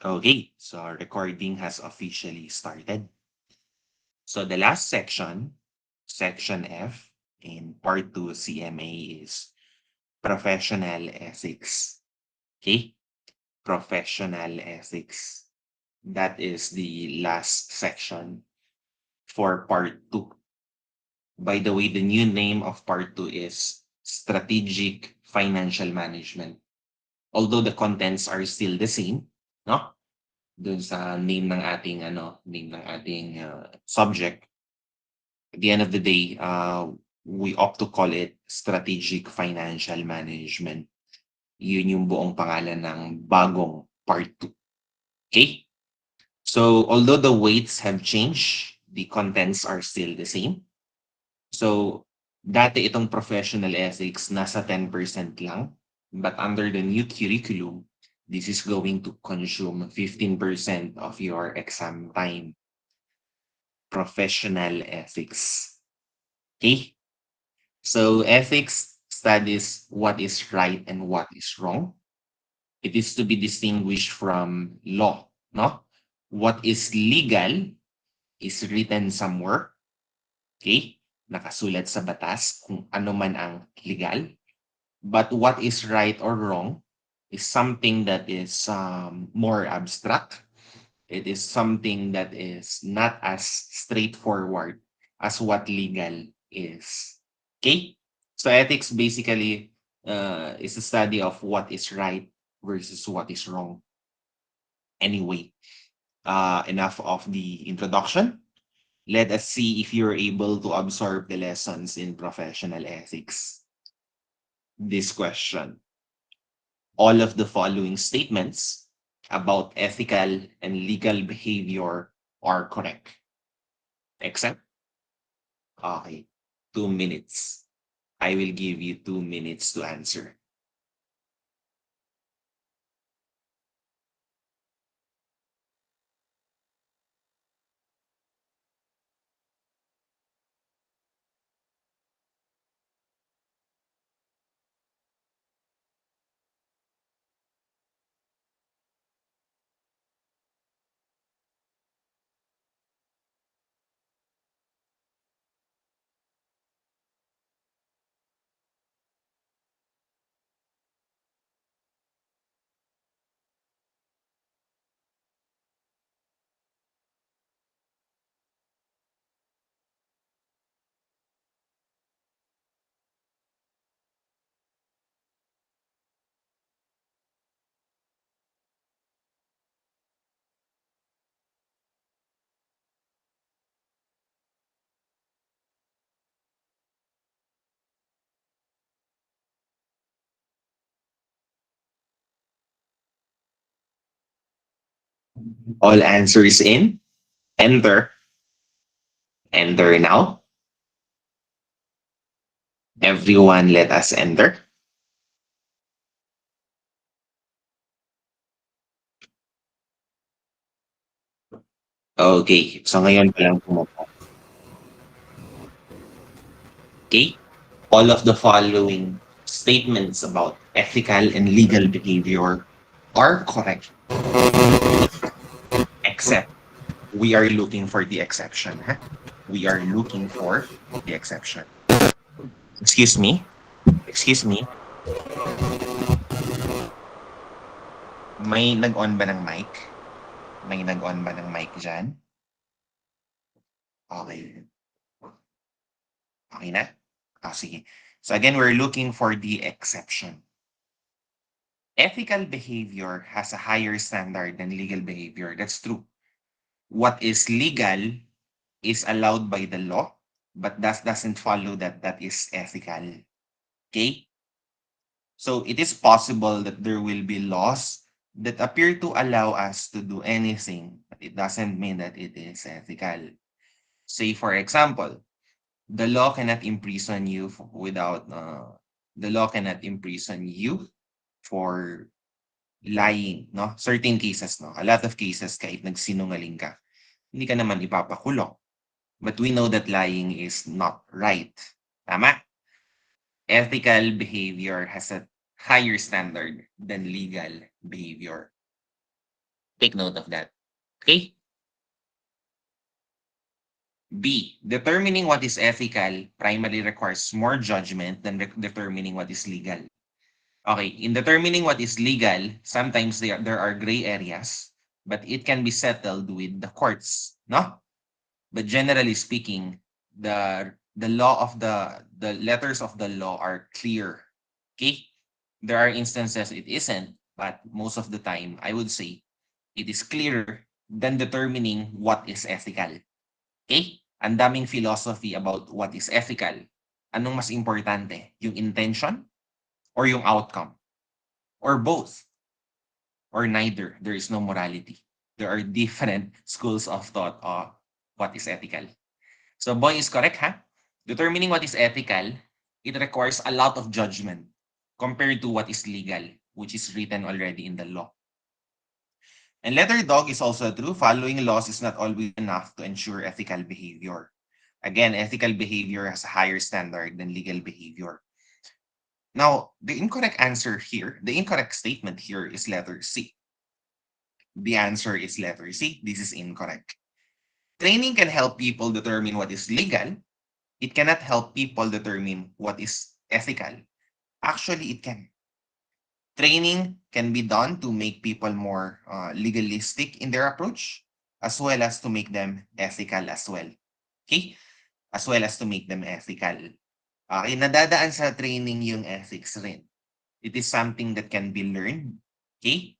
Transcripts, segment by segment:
Okay, so our recording has officially started. So the last section, section F in part 2 CMA is professional ethics. Okay, professional ethics. That is the last section for part 2. By the way, the new name of part 2 is strategic financial management. Although the contents are still the same, no? Dun sa name ng ating subject. At the end of the day, we opt to call it strategic financial management. Yun yung buong pangalan ng bagong part 2. Okay? So, although the weights have changed, the contents are still the same. So, dati itong professional ethics nasa 10% lang. But under the new curriculum, this is going to consume 15% of your exam time. Professional ethics. Okay? So ethics studies what is right and what is wrong. It is to be distinguished from law, no? What is legal is written somewhere, okay? Nakasulat sa batas kung ano man ang legal. But what is right or wrong is something that is more abstract. It is something that is not as straightforward as what legal is. Okay? So ethics basically is a study of what is right versus what is wrong. Anyway, enough of the introduction. Let us see if you're able to absorb the lessons in professional ethics. This question. All of the following statements about ethical and legal behavior are correct. Except, okay, 2 minutes. I will give you 2 minutes to answer. All answers in. Enter. Enter now. Everyone, let us enter. Okay, so ngayon pa lang pumupo. Okay? All of the following statements about ethical and legal behavior are correct, except we are looking for the exception. Huh? We are looking for the exception. Excuse me. Excuse me. May nag-on ba ng mic? May nag-on ba ng mic dyan? Okay. Okay na? Sige. So again, we're looking for the exception. Ethical behavior has a higher standard than legal behavior. That's true. What is legal is allowed by the law, but that doesn't follow that that is ethical. Okay? So it is possible that there will be laws that appear to allow us to do anything, but it doesn't mean that it is ethical. Say, for example, the law cannot imprison you without the law cannot imprison you for lying, no? Certain cases, no? A lot of cases kahit nagsinungaling ka, hindi ka naman ipapakulong. But we know that lying is not right. Tama? Ethical behavior has a higher standard than legal behavior. Take note of that. Okay? B, determining what is ethical primarily requires more judgment than determining what is legal. Okay, in determining what is legal, sometimes there are gray areas, but it can be settled with the courts, no? But generally speaking, the law of the letters of the law are clear. Okay? There are instances it isn't, but most of the time, I would say it is clearer than determining what is ethical. Okay? Ang daming philosophy about what is ethical. Anong mas importante? Yung intention or yung outcome? Or both? Or neither? There is no morality. There are different schools of thought of what is ethical. So boy is correct, huh? Determining what is ethical, it requires a lot of judgment compared to what is legal, which is written already in the law. And letter dog is also true. Following laws is not always enough to ensure ethical behavior. Again, ethical behavior has a higher standard than legal behavior. Now, the incorrect statement here is letter C. The answer is letter C. This is incorrect. Training can help people determine what is legal. It cannot help people determine what is ethical. Actually, it can. Training can be done to make people more legalistic in their approach, as well as to make them ethical as well. Okay? As well as to make them ethical. Okay, nadadaan sa training yung ethics rin. It is something that can be learned. Okay?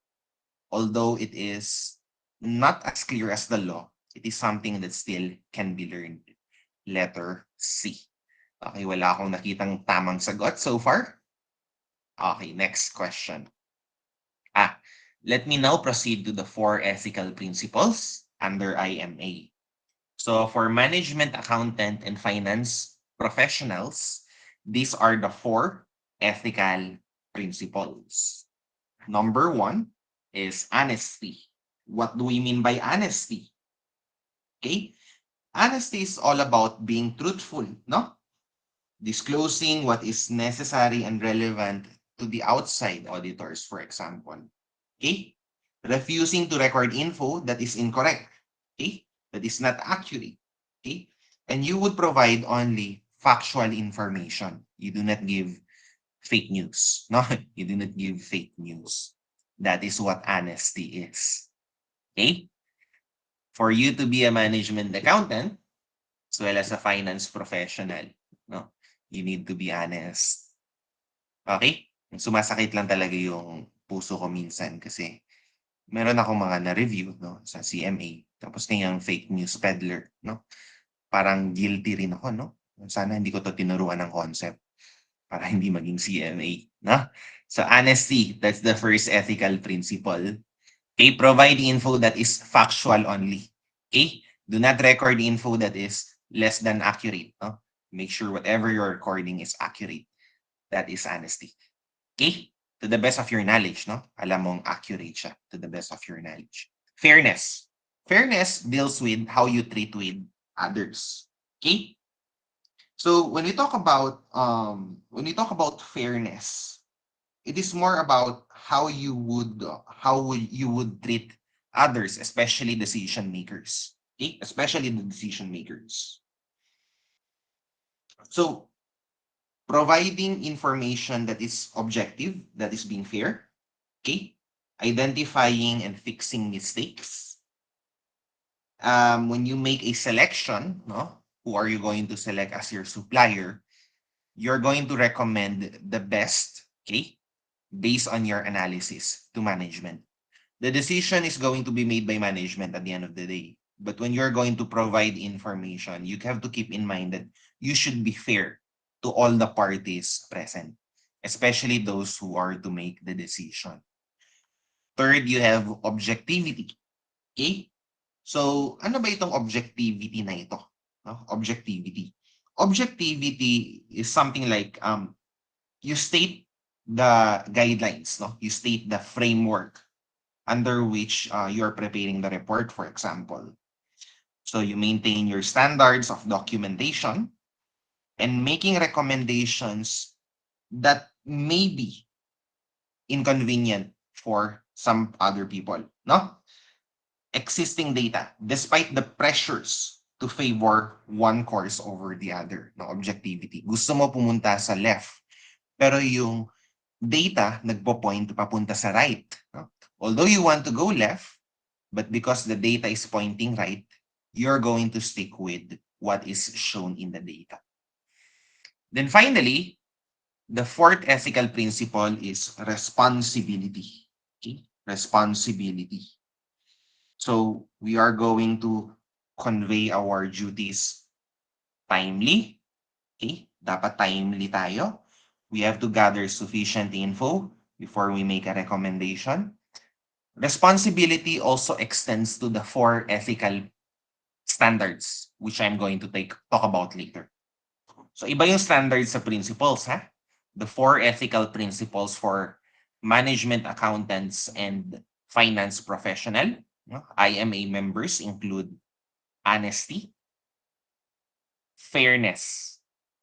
Although it is not as clear as the law, it is something that still can be learned. Letter C. Okay, wala akong nakitang tamang sagot so far. Okay, next question. Let me now proceed to the 4 ethical principles under IMA. So for management, accountant, and finance professionals, these are the 4 ethical principles. Number 1 is honesty. What do we mean by honesty? Okay? Honesty is all about being truthful, no? Disclosing what is necessary and relevant to the outside auditors, for example. Okay? Refusing to record info that is incorrect. Okay? That is not accurate. Okay? And you would provide only factual information. You do not give fake news. No, you do not give fake news. That is what honesty is. Okay? For you to be a management accountant, as well as a finance professional, no, you need to be honest. Okay? Sumasakit lang talaga yung puso ko minsan kasi meron akong mga na-review, no, sa CMA. Tapos ngayong fake news peddler, no? Parang guilty rin ako, no? Sana hindi ko to tinuruan ng concept para hindi maging CMA, no? So honesty, that's the first ethical principle. Okay, provide info that is factual only. Okay? Do not record info that is less than accurate, no? Make sure whatever you're recording is accurate. That is honesty. Okay? To the best of your knowledge, no? Alam mong accurate siya to the best of your knowledge. Fairness. Fairness deals with how you treat with others. Okay? So when we talk about fairness, it is more about how you would treat others, especially decision makers. Okay? Especially the decision makers. So providing information that is objective, that is being fair, okay? Identifying and fixing mistakes. When you make a selection, no, who are you going to select as your supplier? You're going to recommend the best, okay, based on your analysis to management. The decision is going to be made by management at the end of the day. But when you're going to provide information, you have to keep in mind that you should be fair to all the parties present, especially those who are to make the decision. Third, you have objectivity. Okay? So, ano ba itong objectivity na ito? No? Objectivity. Objectivity is something like you state the guidelines, no? You state the framework under which you're preparing the report, for example. So you maintain your standards of documentation and making recommendations that may be inconvenient for some other people, no? existing data despite the pressures to favor one course over the other, no, objectivity. Gusto mo pumunta sa left, pero yung data nagpo-point papunta sa right. No? Although you want to go left, but because the data is pointing right, you're going to stick with what is shown in the data. Then finally, the fourth ethical principle is responsibility. Okay? Responsibility. So we are going to convey our duties timely. Okay? Dapat timely tayo. We have to gather sufficient info before we make a recommendation. Responsibility also extends to the four ethical standards, which I'm going to talk about later. So iba yung standards sa principles, ha? The four ethical principles for management accountants and finance professional, no? IMA members include honesty, fairness,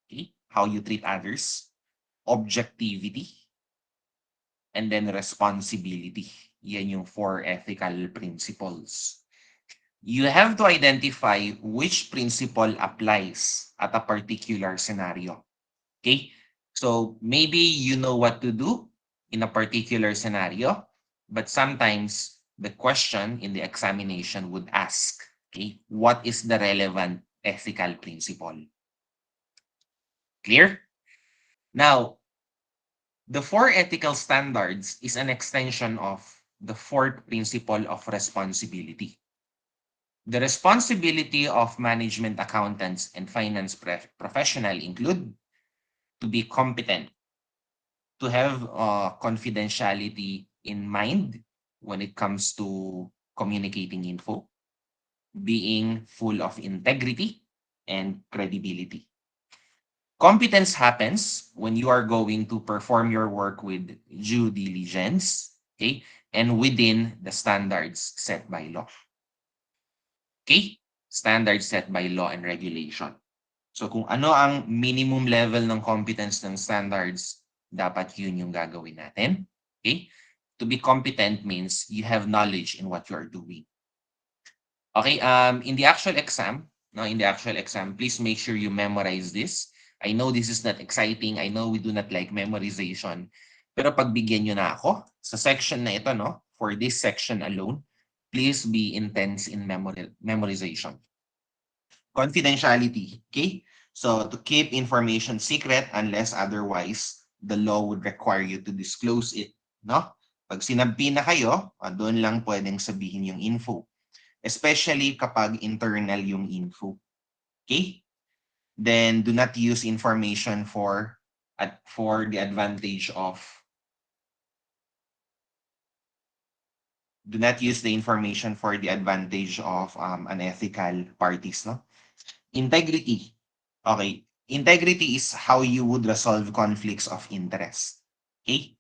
okay? How you treat others, objectivity, and then responsibility. Yan yung four ethical principles. You have to identify which principle applies at a particular scenario. Okay? So maybe you know what to do in a particular scenario, but sometimes the question in the examination would ask, okay, what is the relevant ethical principle? Clear? Now, the four ethical standards is an extension of the fourth principle of responsibility. The responsibility of management accountants and finance professional include to be competent, to have confidentiality in mind when it comes to communicating info, being full of integrity and credibility. Competence happens when you are going to perform your work with due diligence, okay, and within the standards set by law. Okay? Standards set by law and regulation. So kung ano ang minimum level ng competence ng standards, dapat yun yung gagawin natin. Okay? To be competent means you have knowledge in what you are doing. Okay, in the actual exam, no, in the actual exam, please make sure you memorize this. I know this is not exciting. I know we do not like memorization. Pero pagbigyan nyo na ako sa section na ito, no, for this section alone, please be intense in memorization. Confidentiality, okay? So to keep information secret unless otherwise the law would require you to disclose it, no? Pag sinabi na kayo, doon lang pwedeng sabihin yung info. Especially kapag internal yung info. Okay? Then do not use information for the advantage of unethical parties, no? Integrity. Okay. Integrity is how you would resolve conflicts of interest. Okay?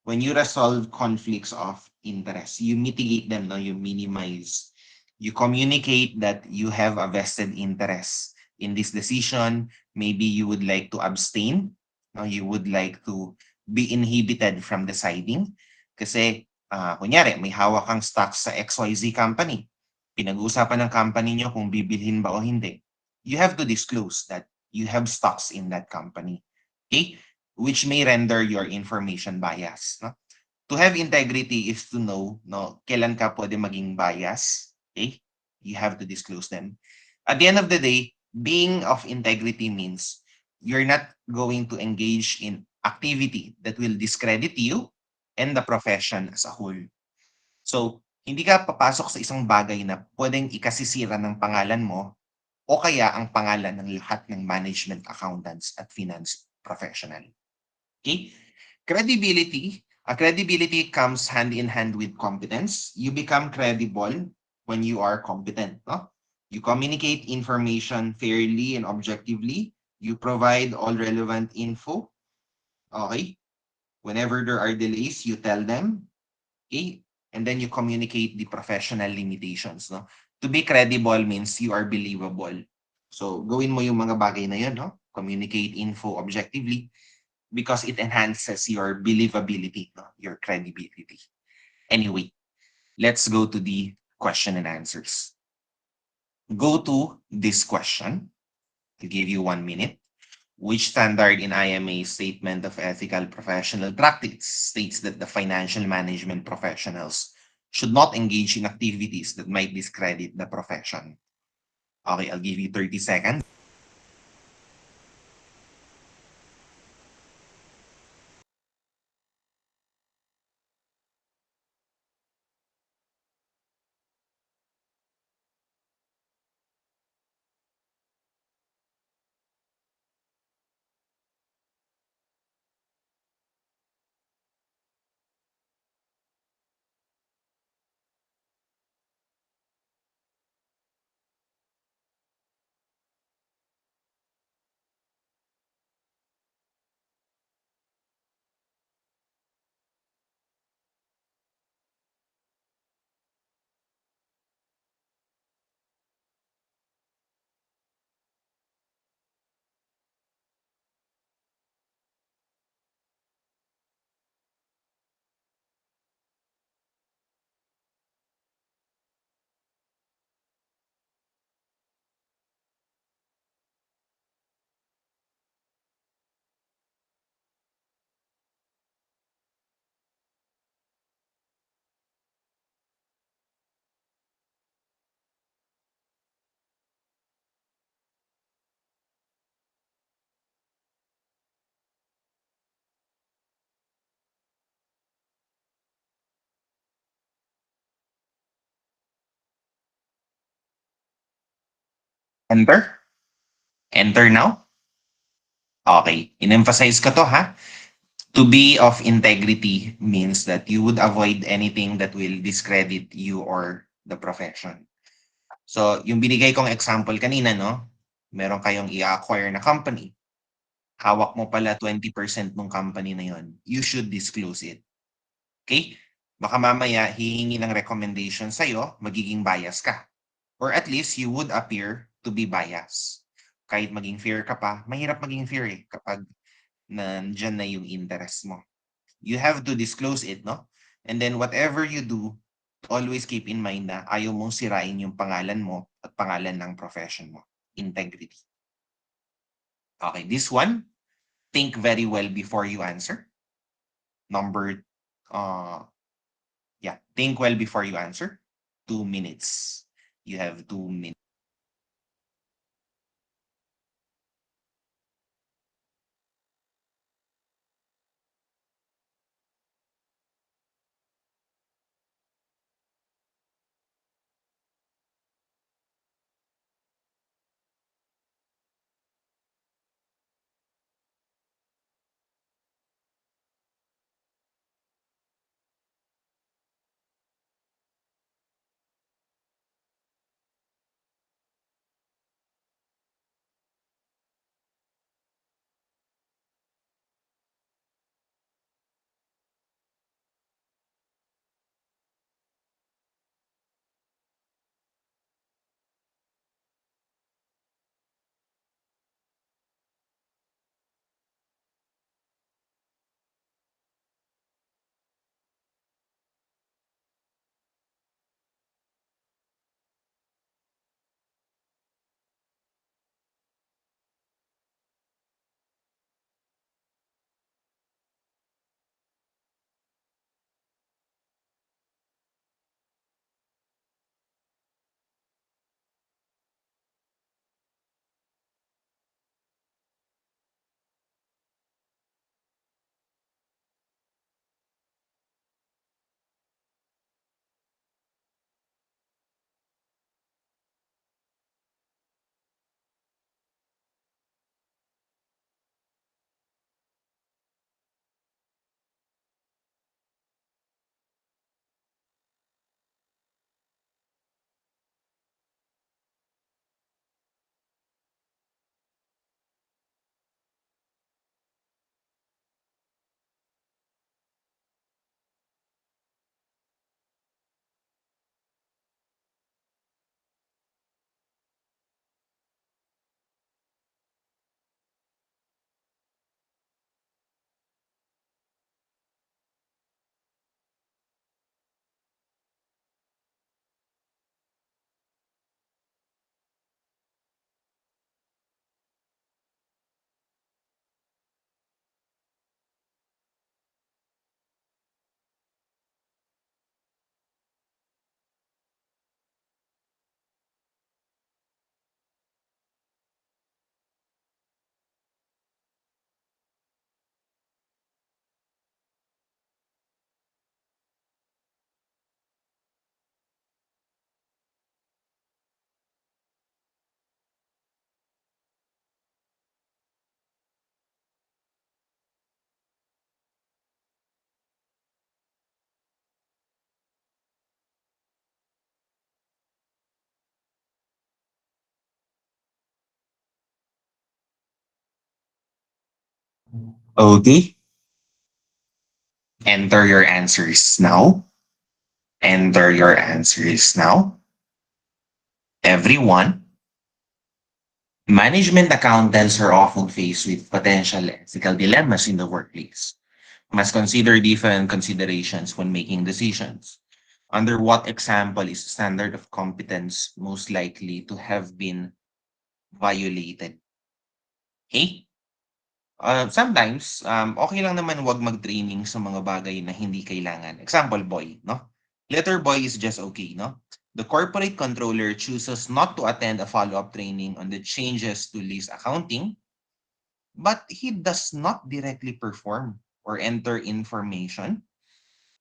When you resolve conflicts of interest, you mitigate them, no? You minimize. You communicate that you have a vested interest in this decision. Maybe you would like to abstain. No? You would like to be inhibited from deciding. Kasi, kunyari, may hawak kang stocks sa XYZ company. Pinag-uusapan ng company nyo kung bibilhin ba o hindi. You have to disclose that you have stocks in that company. Okay? Which may render your information biased. No? To have integrity is to know, no, kailan ka pwede maging bias. Okay? You have to disclose them. At the end of the day, being of integrity means you're not going to engage in activity that will discredit you and the profession as a whole. So, hindi ka papasok sa isang bagay na pwedeng ikasisira ng pangalan mo o kaya ang pangalan ng lahat ng management accountants at finance professional. Okay? Credibility. Credibility comes hand in hand with competence. You become credible when you are competent. No? You communicate information fairly and objectively. You provide all relevant info. Okay? Whenever there are delays, you tell them. Okay? And then you communicate the professional limitations. No? To be credible means you are believable. So, gawin mo yung mga bagay na yun. No? Communicate info objectively because it enhances your believability, no? Your credibility. Anyway, let's go to the question and answers. Go to this question. I'll give you 1 minute. Which standard in IMA Statement of Ethical Professional Practice states that the financial management professionals should not engage in activities that might discredit the profession? Okay, I'll give you 30 seconds. Enter. Enter now. Okay. In-emphasize ko to ha. To be of integrity means that you would avoid anything that will discredit you or the profession. So, yung binigay kong example kanina, no? Meron kayong i-acquire na company. Hawak mo pala 20% ng company na yon. You should disclose it. Okay? Baka mamaya hihingi ng recommendation sa'yo, magiging bias ka. Or at least you would appear to be biased. Kahit maging fair ka pa, mahirap maging fair eh kapag nandyan na yung interest mo. You have to disclose it, no? And then whatever you do, always keep in mind na ayaw mong sirain yung pangalan mo at pangalan ng profession mo. Integrity. Okay, this one, think very well before you answer. Number, uh, yeah, think well before you answer. 2 minutes. You have 2 minutes. Okay, enter your answers now. Enter your answers now. Everyone, management accountants are often faced with potential ethical dilemmas in the workplace. Must consider different considerations when making decisions. Under what example is standard of competence most likely to have been violated? Okay? Sometimes, okay lang naman wag mag-training sa mga bagay na hindi kailangan. Example, boy, no? Letter boy is just okay, no? The corporate controller chooses not to attend a follow-up training on the changes to lease accounting, but he does not directly perform or enter information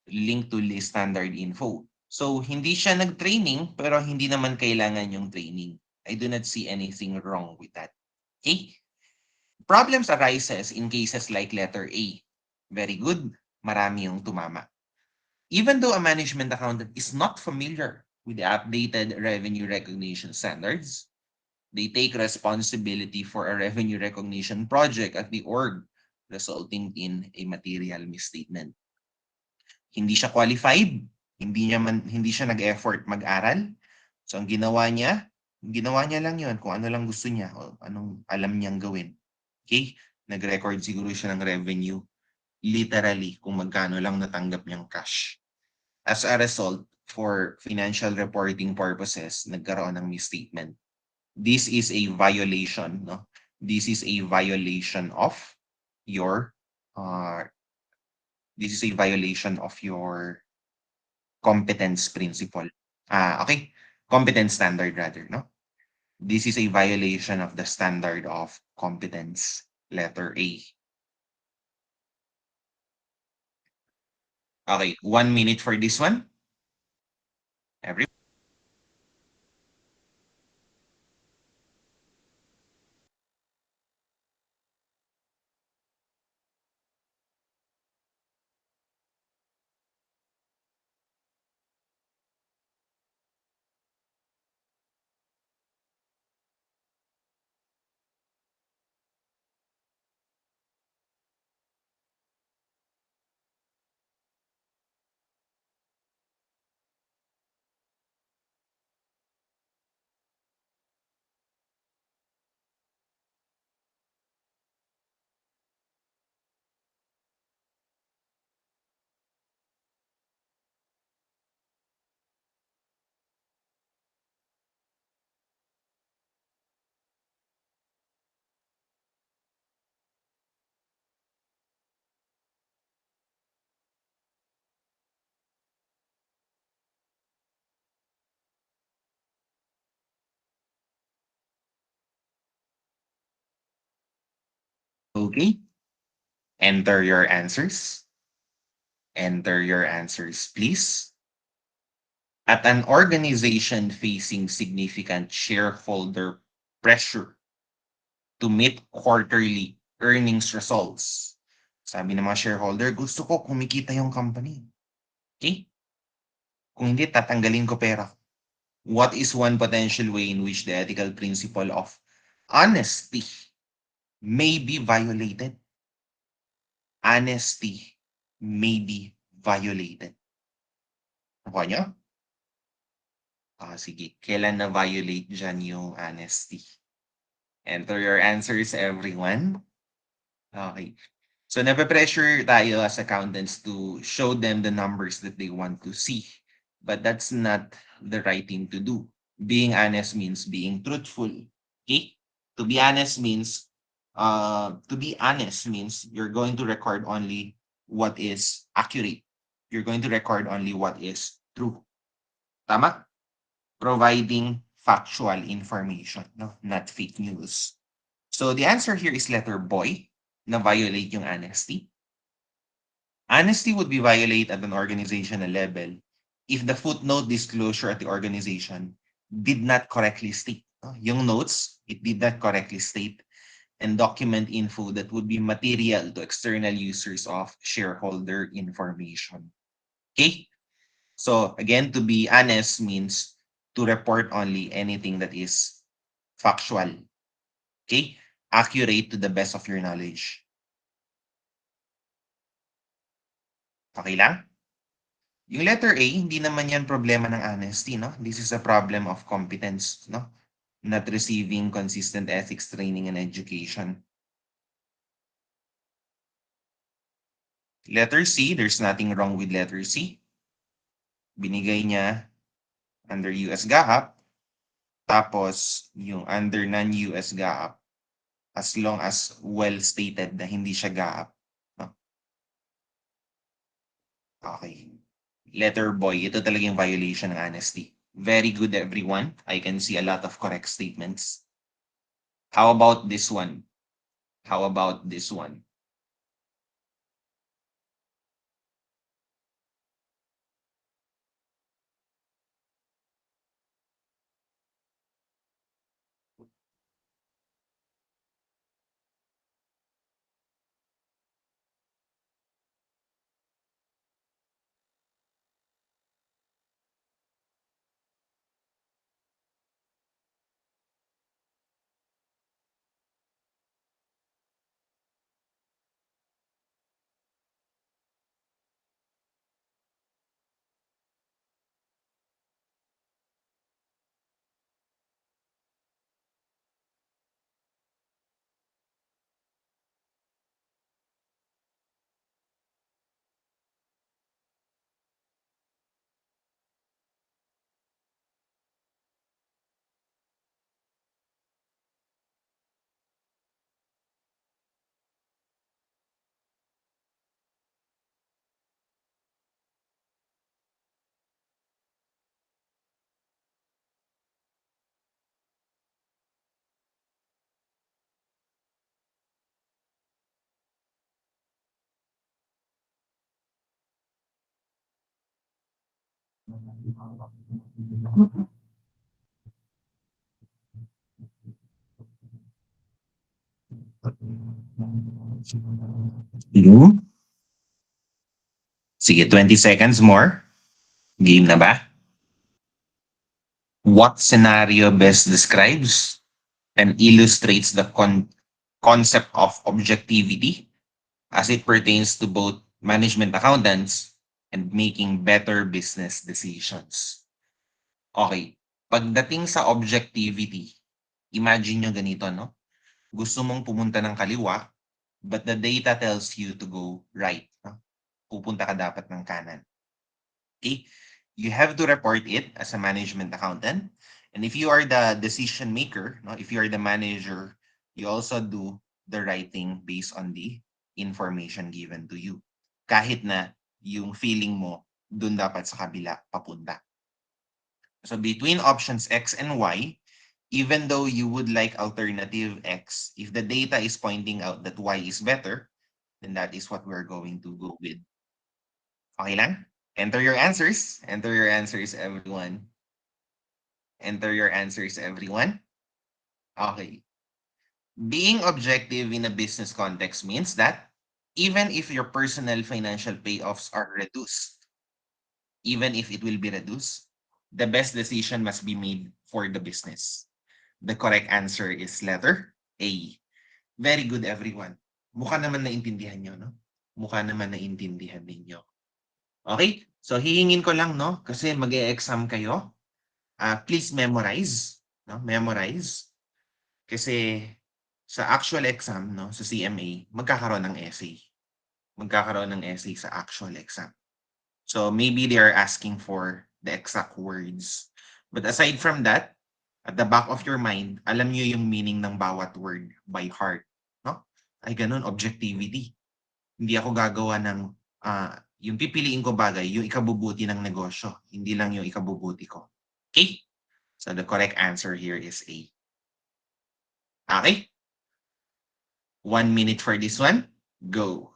linked to lease standard info. So, hindi siya nag-training, pero hindi naman kailangan yung training. I do not see anything wrong with that. Okay? Problems arises in cases like letter A. Very good. Marami yung tumama. Even though a management accountant is not familiar with the updated revenue recognition standards, they take responsibility for a revenue recognition project at the org, resulting in a material misstatement. Hindi siya qualified, hindi siya nag-effort mag-aral. So ang ginawa niya lang 'yon kung ano lang gusto niya o anong alam niyang gawin. Okay? Nag-record siguro siya ng revenue literally kung magkano lang natanggap niyang cash. As a result, for financial reporting purposes, nagkaroon ng misstatement. This is a violation, no? This is a violation of your uh, this is a violation of your competence principle. Okay. Competence standard rather, no? This is a violation of the standard of competence, letter A. Okay, 1 minute for this one. Every okay. Enter your answers. Enter your answers, please. At an organization facing significant shareholder pressure to meet quarterly earnings results. Sabi ng mga shareholder, gusto ko kumikita yung company. Okay? Kung hindi, tatanggalin ko pera. What is one potential way in which the ethical principle of honesty may be violated? Honesty may be violated. Nakuha nyo? Sige. Kailan na-violate dyan yung honesty? Enter your answers, everyone. Okay. So, nape-pressure tayo as accountants to show them the numbers that they want to see. But that's not the right thing to do. Being honest means being truthful. Okay? To be honest means you're going to record only what is accurate. You're going to record only what is true. Tama? Providing factual information, no? Not fake news. So the answer here is letter boy, na violate yung honesty. Honesty would be violate at an organizational level if the footnote disclosure at the organization did not correctly state. Yung notes, it did not correctly state and document info that would be material to external users of shareholder information. Okay? So again, to be honest means to report only anything that is factual. Okay? Accurate to the best of your knowledge. Okay lang? Yung letter A, hindi naman yan problema ng honesty, no? This is a problem of competence, no? Not receiving consistent ethics training and education. Letter C, there's nothing wrong with letter C. Binigay niya under US GAAP, tapos yung under non-US GAAP, as long as well stated na hindi siya GAAP. No? Okay. Letter boy, ito talaga yung violation ng honesty. Very good, everyone. I can see a lot of correct statements. How about this one? How about this one? Yung? Sige, 20 seconds more. Game na ba? What scenario best describes and illustrates the concept of objectivity as it pertains to both management accountants and making better business decisions? Okay. Pagdating sa objectivity, imagine nyo ganito, no? Gusto mong pumunta ng kaliwa, but the data tells you to go right. No? Pupunta ka dapat ng kanan. Okay? You have to report it as a management accountant. And if you are the decision maker, no, if you are the manager, you also do the right thing based on the information given to you. Kahit na yung feeling mo dun dapat sa kabila papunta. So between options X and Y, even though you would like alternative X, if the data is pointing out that Y is better, then that is what we're going to go with. Okay lang? Enter your answers. Enter your answers, everyone. Enter your answers, everyone. Okay. Being objective in a business context means that even if your personal financial payoffs are reduced, even if it will be reduced, the best decision must be made for the business. The correct answer is letter A. Very good, everyone. Mukha naman naintindihan nyo, no? Mukha naman naintindihan ninyo. Okay? So, hihingin ko lang, no? Kasi mag-e-exam kayo. Please memorize. No? Memorize. Kasi sa actual exam, no? Sa CMA, magkakaroon ng essay. Magkakaroon ng essay sa actual exam. So, maybe they are asking for the exact words. But aside from that, at the back of your mind, alam niyo yung meaning ng bawat word by heart. No? Ay ganun, objectivity. Hindi ako gagawa ng, yung pipiliin ko bagay, yung ikabubuti ng negosyo. Hindi lang yung ikabubuti ko. Okay? So the correct answer here is A. Okay? 1 minute for this one. Go.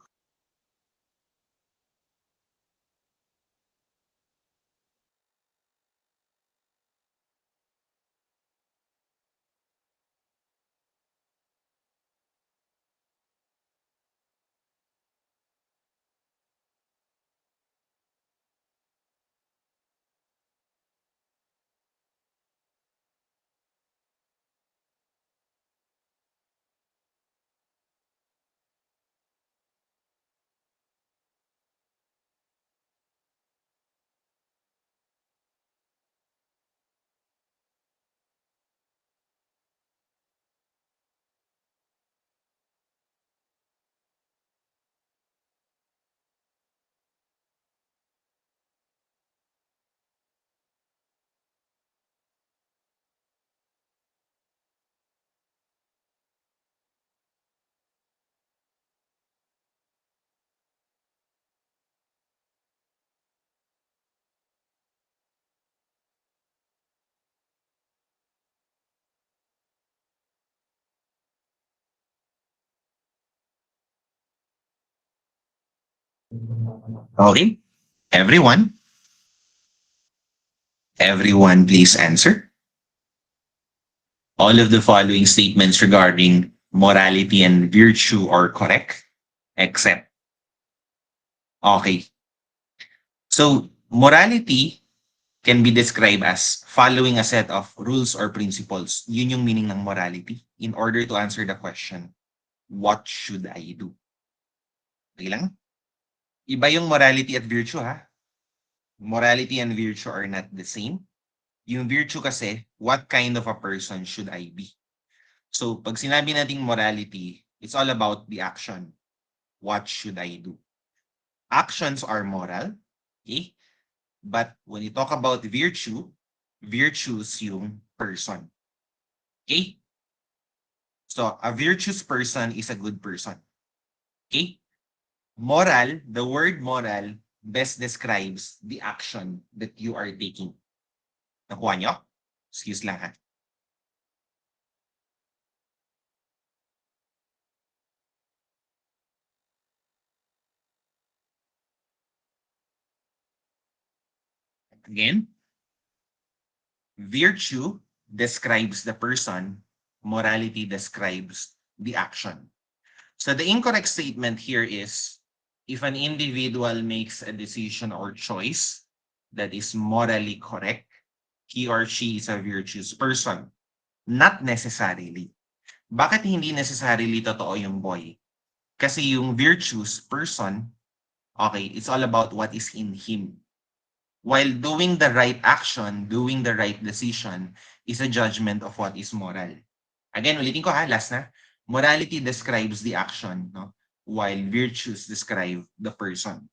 Okay, everyone, everyone, please answer. All of the following statements regarding morality and virtue are correct, except, okay. So, morality can be described as following a set of rules or principles. Yun yung meaning ng morality in order to answer the question, what should I do? Okay lang? Iba yung morality at virtue ha. Morality and virtue are not the same. Yung virtue kasi, what kind of a person should I be? So, pag sinabi nating morality, it's all about the action. What should I do? Actions are moral, okay? But when you talk about virtue, virtues yung person. Okay? So, a virtuous person is a good person. Okay? Moral, the word moral best describes the action that you are taking. Nakuha nyo? Excuse lang ha. Again, virtue describes the person, morality describes the action. So the incorrect statement here is if an individual makes a decision or choice that is morally correct, he or she is a virtuous person. Not necessarily. Bakit hindi necessarily totoo yung boy? Kasi yung virtuous person, okay, it's all about what is in him. While doing the right action, doing the right decision is a judgment of what is moral. Again, ulitin ko ha, last na. Morality describes the action, no? While virtues describe the person.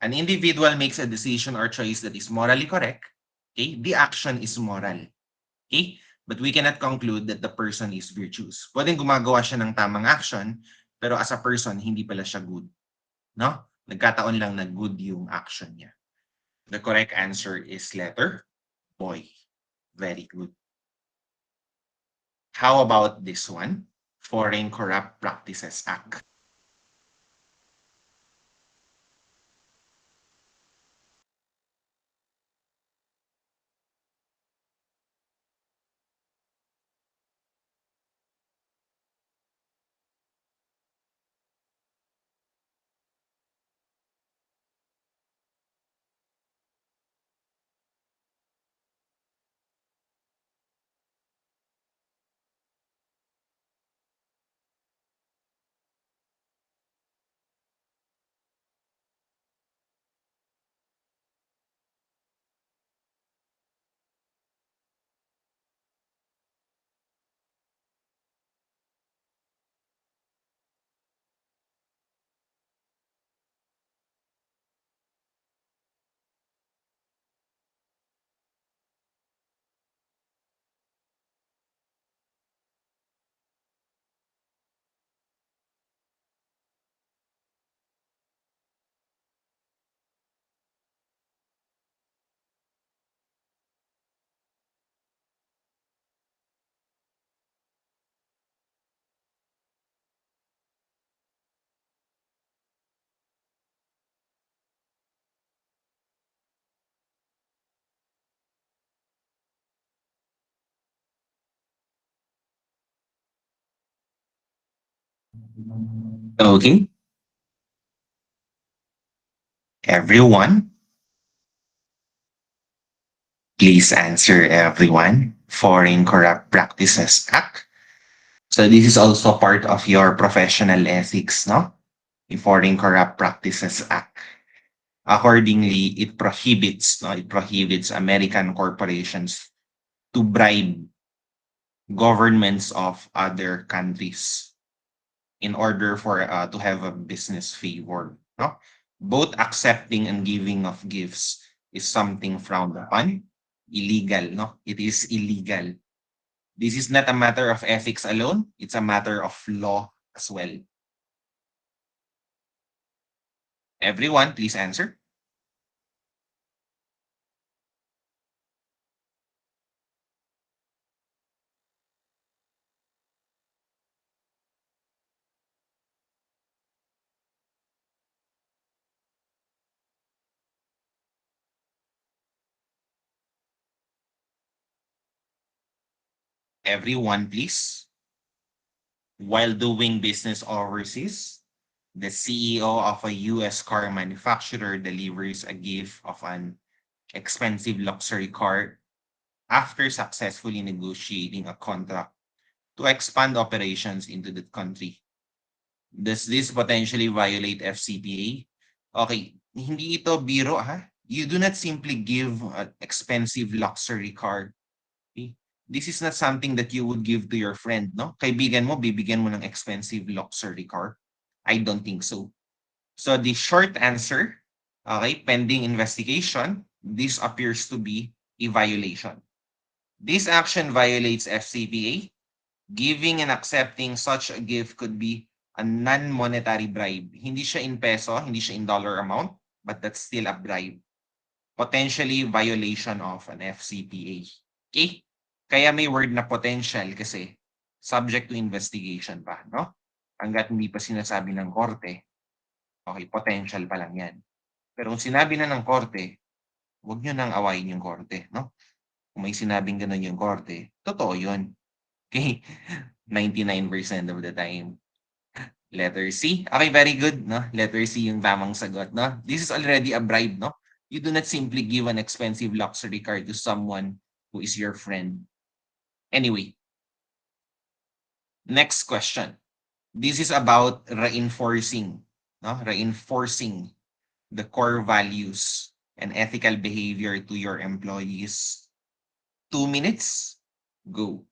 An individual makes a decision or choice that is morally correct, okay? The action is moral, okay? But we cannot conclude that the person is virtuous. Pwedeng gumagawa siya ng tamang action, pero as a person, hindi pala siya good, no? Nagkataon lang na good yung action niya. The correct answer is letter boy. Very good. How about this one? Foreign Corrupt Practices Act. Okay, everyone, please answer everyone. Foreign Corrupt Practices Act. So this is also part of your professional ethics, no? The Foreign Corrupt Practices Act. Accordingly, it prohibits American corporations to bribe governments of other countries in order for to have a business favor. No? Both accepting and giving of gifts is something frowned upon. Illegal, no? It is illegal. This is not a matter of ethics alone. It's a matter of law as well. Everyone, please answer. Everyone, please. While doing business overseas, the CEO of a US car manufacturer delivers a gift of an expensive luxury car after successfully negotiating a contract to expand operations into the country. Does this potentially violate FCPA? Okay, hindi ito biro ha. You do not simply give an expensive luxury car. Okay? This is not something that you would give to your friend, no? Kaibigan mo, bibigyan mo ng expensive luxury car. I don't think so. So the short answer, okay, pending investigation, this appears to be a violation. This action violates FCPA. Giving and accepting such a gift could be a non-monetary bribe. Hindi siya in peso, hindi siya in dollar amount, but that's still a bribe. Potentially violation of an FCPA. Okay? Kaya may word na potential kasi subject to investigation pa, no? Hanggat hindi pa sinasabi ng korte, okay, potential pa lang yan. Pero kung sinabi na ng korte, huwag nyo nang awayin yung korte, no? Kung may sinabing ganun yung korte, totoo yun. Okay? 99% of the time. Letter C. Okay, very good, no? Letter C yung tamang sagot, no? This is already a bribe, no? You do not simply give an expensive luxury car to someone who is your friend. Anyway, next question. This is about reinforcing, no? Reinforcing the core values and ethical behavior to your employees. 2 minutes, go.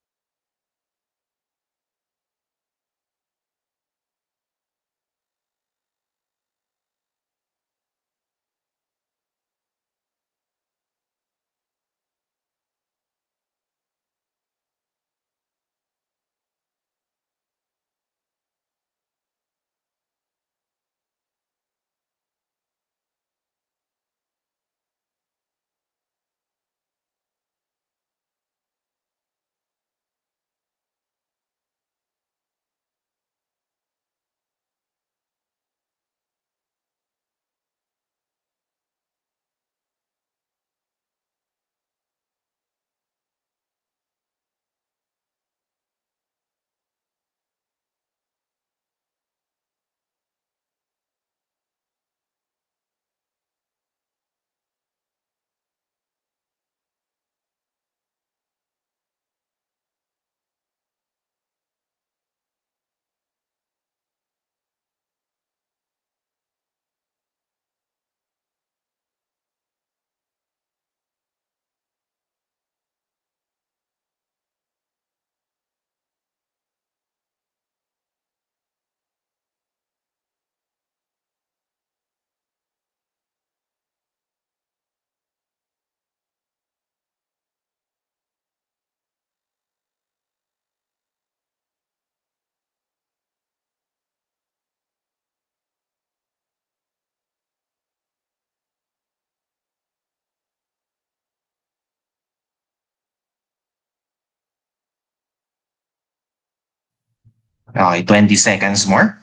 Okay, 20 seconds more.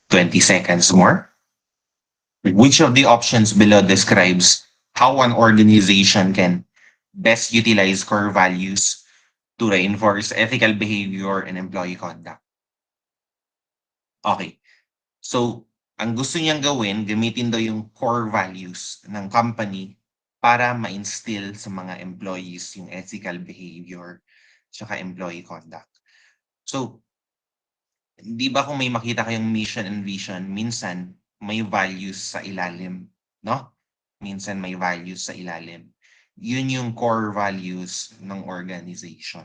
20 seconds more. Which of the options below describes how an organization can best utilize core values to reinforce ethical behavior and employee conduct? Okay. So, ang gusto niyang gawin, gamitin daw yung core values ng company para ma-instill sa mga employees yung ethical behavior tsaka employee conduct. So, di ba kung may makita kayong mission and vision, minsan may values sa ilalim, no? Minsan may values sa ilalim. Yun yung core values ng organization.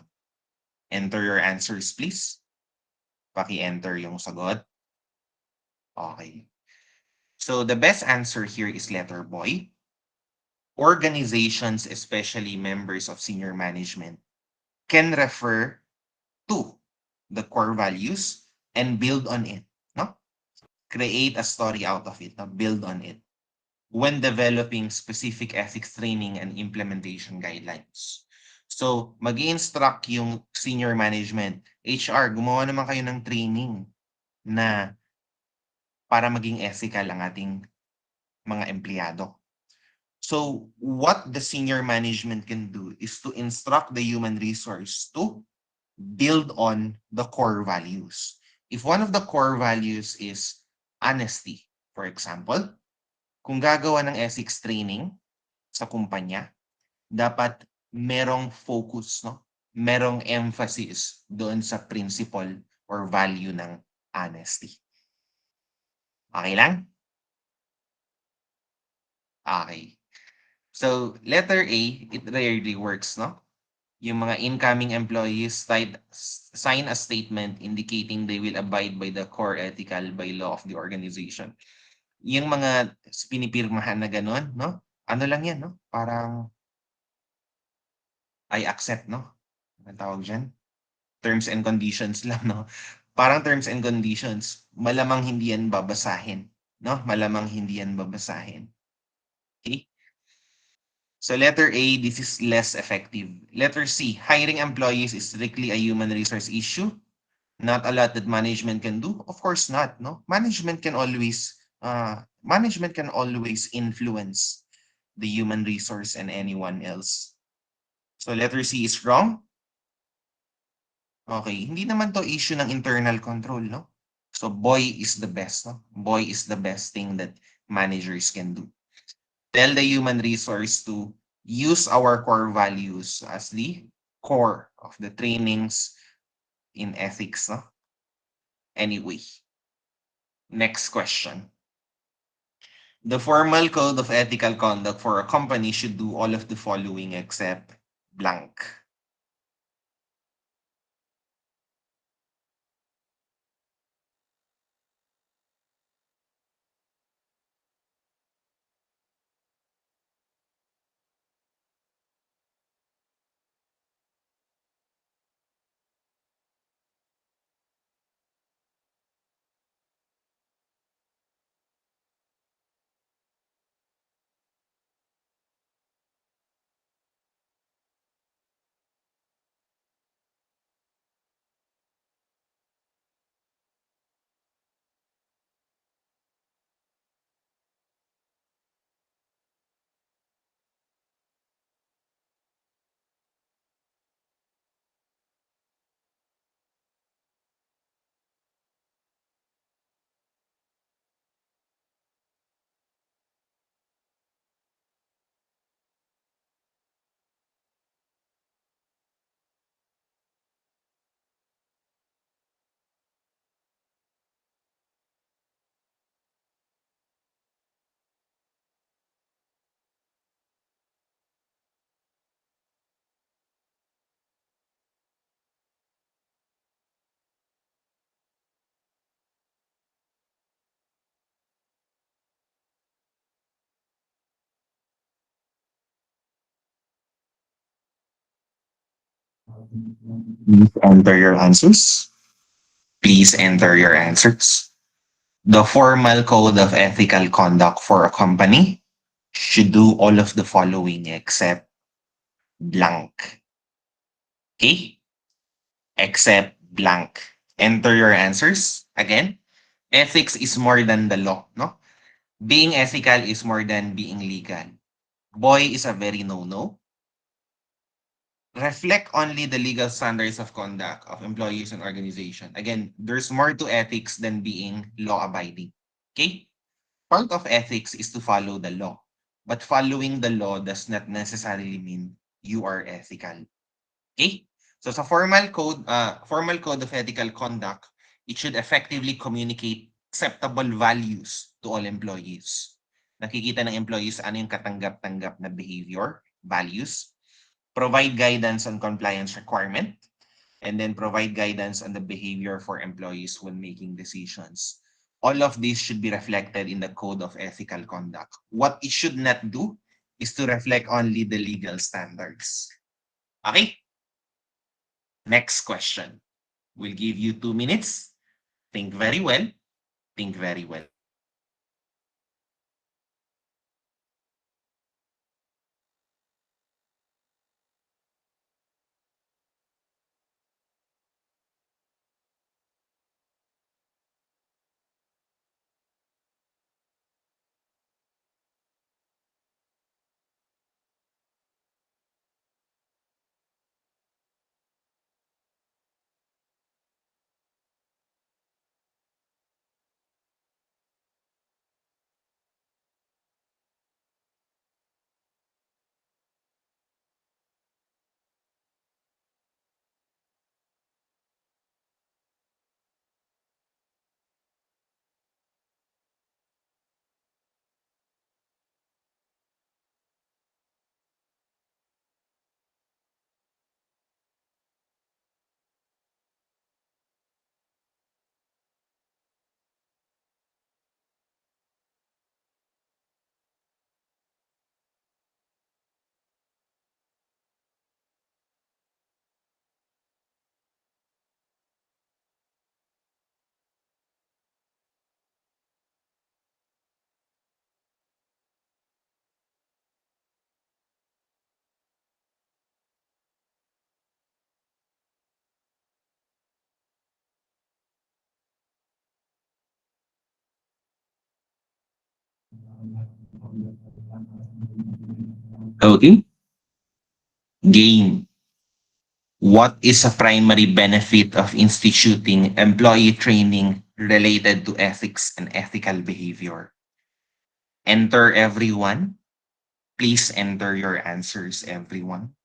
Enter your answers, please. Paki-enter yung sagot. Okay. So the best answer here is letter boy. Organizations, especially members of senior management, can refer to the core values and build on it, no? Create a story out of it, no? Build on it when developing specific ethics training and implementation guidelines. So, mag-instruct yung senior management, HR, gumawa naman kayo ng training na para maging ethical ang ating mga empleyado. So, what the senior management can do is to instruct the human resource to build on the core values. If one of the core values is honesty, for example, kung gagawa ng ethics training sa kumpanya, dapat merong focus, no? Merong emphasis doon sa principle or value ng honesty. Okay lang? Okay. So, letter A, it rarely works, no? Yung mga incoming employees sign a statement indicating they will abide by the core ethical by law of the organization. Yung mga pinipirmahan na gano'n, no? Ano lang yan, no? Parang I accept, no? Anong tawag dyan? Terms and conditions lang, no? Parang terms and conditions, malamang hindi yan babasahin, no? Malamang hindi yan babasahin. Okay? So letter A, this is less effective. Letter C, hiring employees is strictly a human resource issue. Not a lot that management can do. Of course not, no? Management can always influence the human resource and anyone else. So letter C is wrong. Okay, hindi naman to issue ng internal control, no? So boy is the best, no? Boy is the best thing that managers can do. Tell the human resource to use our core values as the core of the trainings in ethics, no? Anyway, next question. The formal code of ethical conduct for a company should do all of the following except blank. Please enter your answers. Please enter your answers. The formal code of ethical conduct for a company should do all of the following except blank. Okay? Except blank. Enter your answers. Again, ethics is more than the law, no? Being ethical is more than being legal. Boy is a very no-no. Reflect only the legal standards of conduct of employees and organization. Again, there's more to ethics than being law-abiding. Okay? Part of ethics is to follow the law. But following the law does not necessarily mean you are ethical. Okay? So sa formal code of ethical conduct, it should effectively communicate acceptable values to all employees. Nakikita ng employees ano yung katanggap-tanggap na behavior, values, provide guidance on compliance requirement, and then provide guidance on the behavior for employees when making decisions. All of this should be reflected in the code of ethical conduct. What it should not do is to reflect only the legal standards. Okay? Next question. We'll give you 2 minutes. Think very well. Think very well. Okay. Gain. What is a primary benefit of instituting employee training related to ethics and ethical behavior? Enter everyone. Please enter your answers, everyone.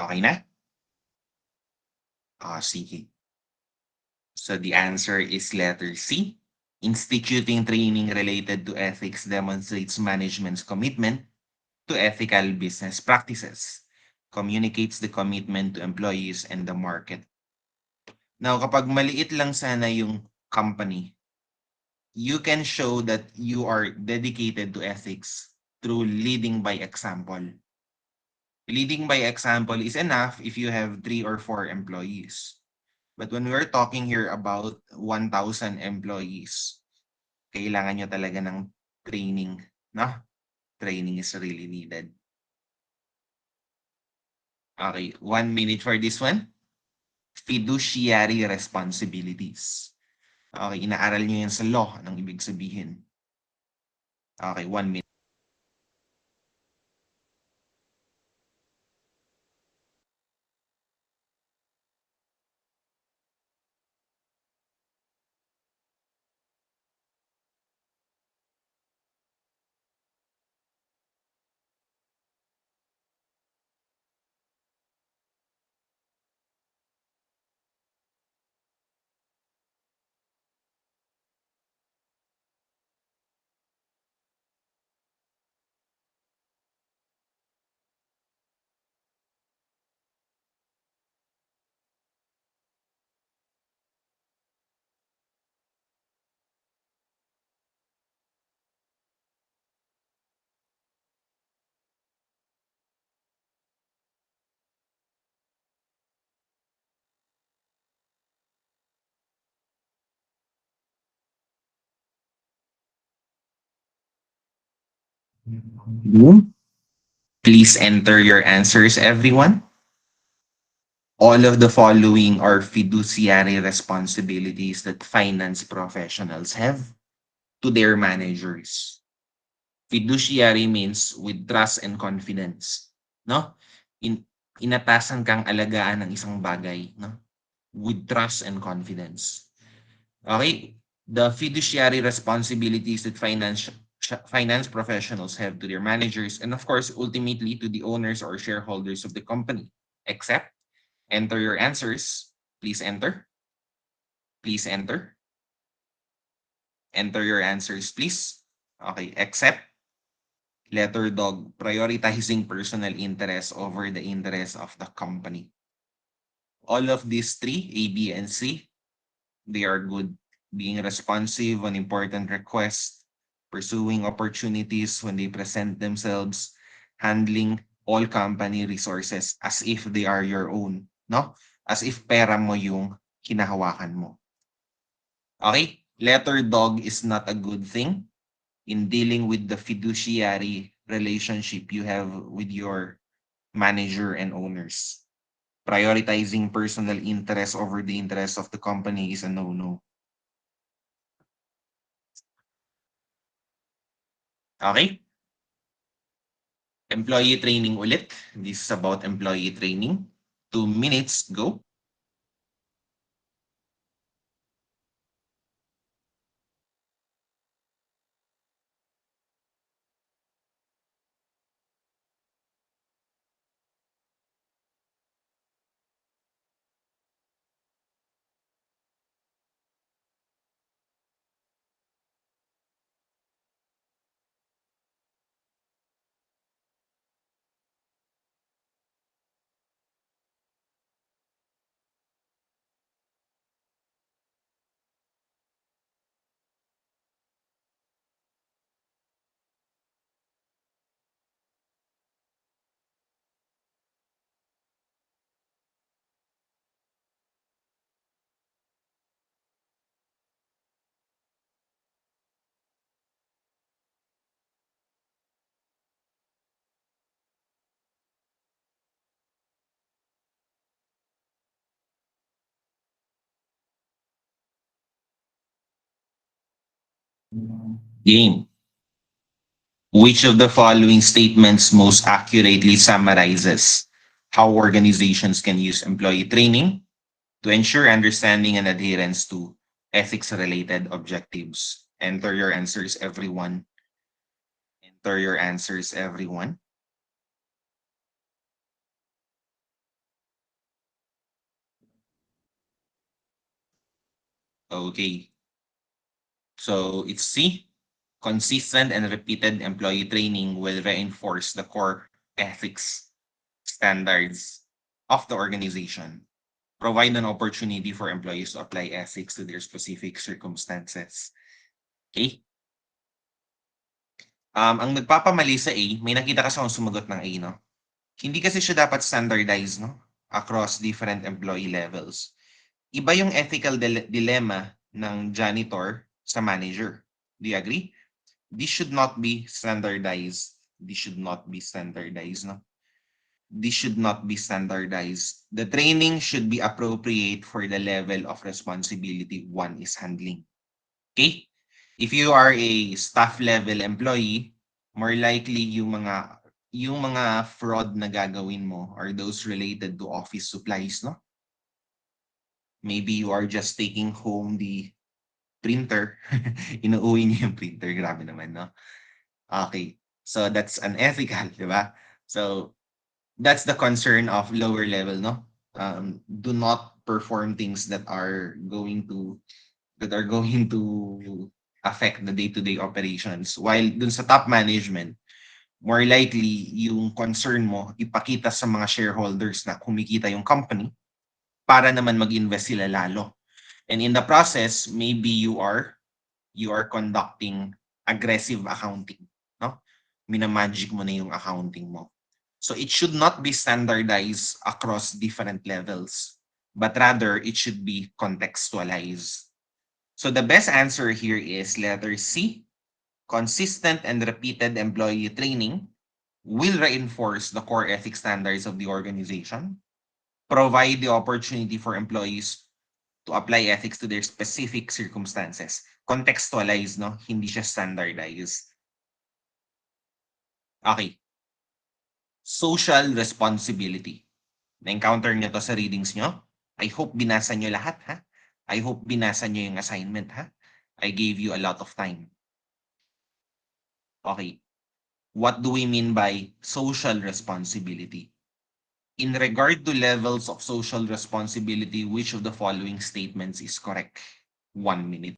Okay na? Sige. So the answer is letter C. Instituting training related to ethics demonstrates management's commitment to ethical business practices, communicates the commitment to employees and the market. Now, kapag maliit lang sana yung company, you can show that you are dedicated to ethics through leading by example. Leading by example is enough if you have 3 or 4 employees. But when we're talking here about 1,000 employees, kailangan nyo talaga ng training, no? Training is really needed. Okay, 1 minute for this one. Fiduciary responsibilities. Okay, inaaral nyo yan sa law. Anong ibig sabihin? Okay, 1 minute. Boom. Please enter your answers, everyone. All of the following are fiduciary responsibilities that finance professionals have to their managers. Fiduciary means with trust and confidence, no? Inatasan kang alagaan ng isang bagay, no? With trust and confidence. Okay? The fiduciary responsibilities that finance professionals have to their managers and of course ultimately to the owners or shareholders of the company. Except enter your answers. Please enter. Please enter. Enter your answers, please. Okay, except letter dog, prioritizing personal interest over the interest of the company. All of these three, A, B, and C, they are good. Being responsive on important requests, pursuing opportunities when they present themselves, handling all company resources as if they are your own, no? As if pera mo yung kinahawakan mo. Okay? Letter dog is not a good thing in dealing with the fiduciary relationship you have with your manager and owners. Prioritizing personal interest over the interest of the company is a no-no. Okay? Employee training ulit. This is about employee training. 2 minutes, go. Game. Which of the following statements most accurately summarizes how organizations can use employee training to ensure understanding and adherence to ethics related objectives? Enter your answers, everyone. Enter your answers, everyone. Okay. So it's C. Consistent and repeated employee training will reinforce the core ethics standards of the organization, provide an opportunity for employees to apply ethics to their specific circumstances. Okay? Ang nagpapamali sa A, may nakita kasi akong sumagot ng A, no? Hindi kasi siya dapat standardized, no? Across different employee levels. Iba yung ethical dilemma ng janitor sa manager. Do you agree? This should not be standardized. This should not be standardized, no? This should not be standardized. The training should be appropriate for the level of responsibility one is handling. Okay? If you are a staff level employee, more likely yung mga fraud na gagawin mo are those related to office supplies, no? Maybe you are just taking home the printer. Inuuwi niyo yung printer. Grabe naman, no? Okay. So that's unethical, di ba? So that's the concern of lower level, no? Do not perform things that are going to affect the day-to-day operations. While dun sa top management, more likely yung concern mo ipakita sa mga shareholders na kumikita yung company para naman mag-invest sila lalo. And in the process, maybe you are conducting aggressive accounting, no? Minamagic mo na yung accounting mo. So it should not be standardized across different levels, but rather it should be contextualized. So the best answer here is letter C. Consistent and repeated employee training will reinforce the core ethics standards of the organization, provide the opportunity for employees to apply ethics to their specific circumstances. Contextualized, no? Hindi siya standardized. Okay. Social responsibility. Na-encounter niyo to sa readings niyo? I hope binasa niyo lahat, ha? I hope binasa niyo yung assignment, ha? I gave you a lot of time. Okay. What do we mean by social responsibility? In regard to levels of social responsibility, which of the following statements is correct? 1 minute.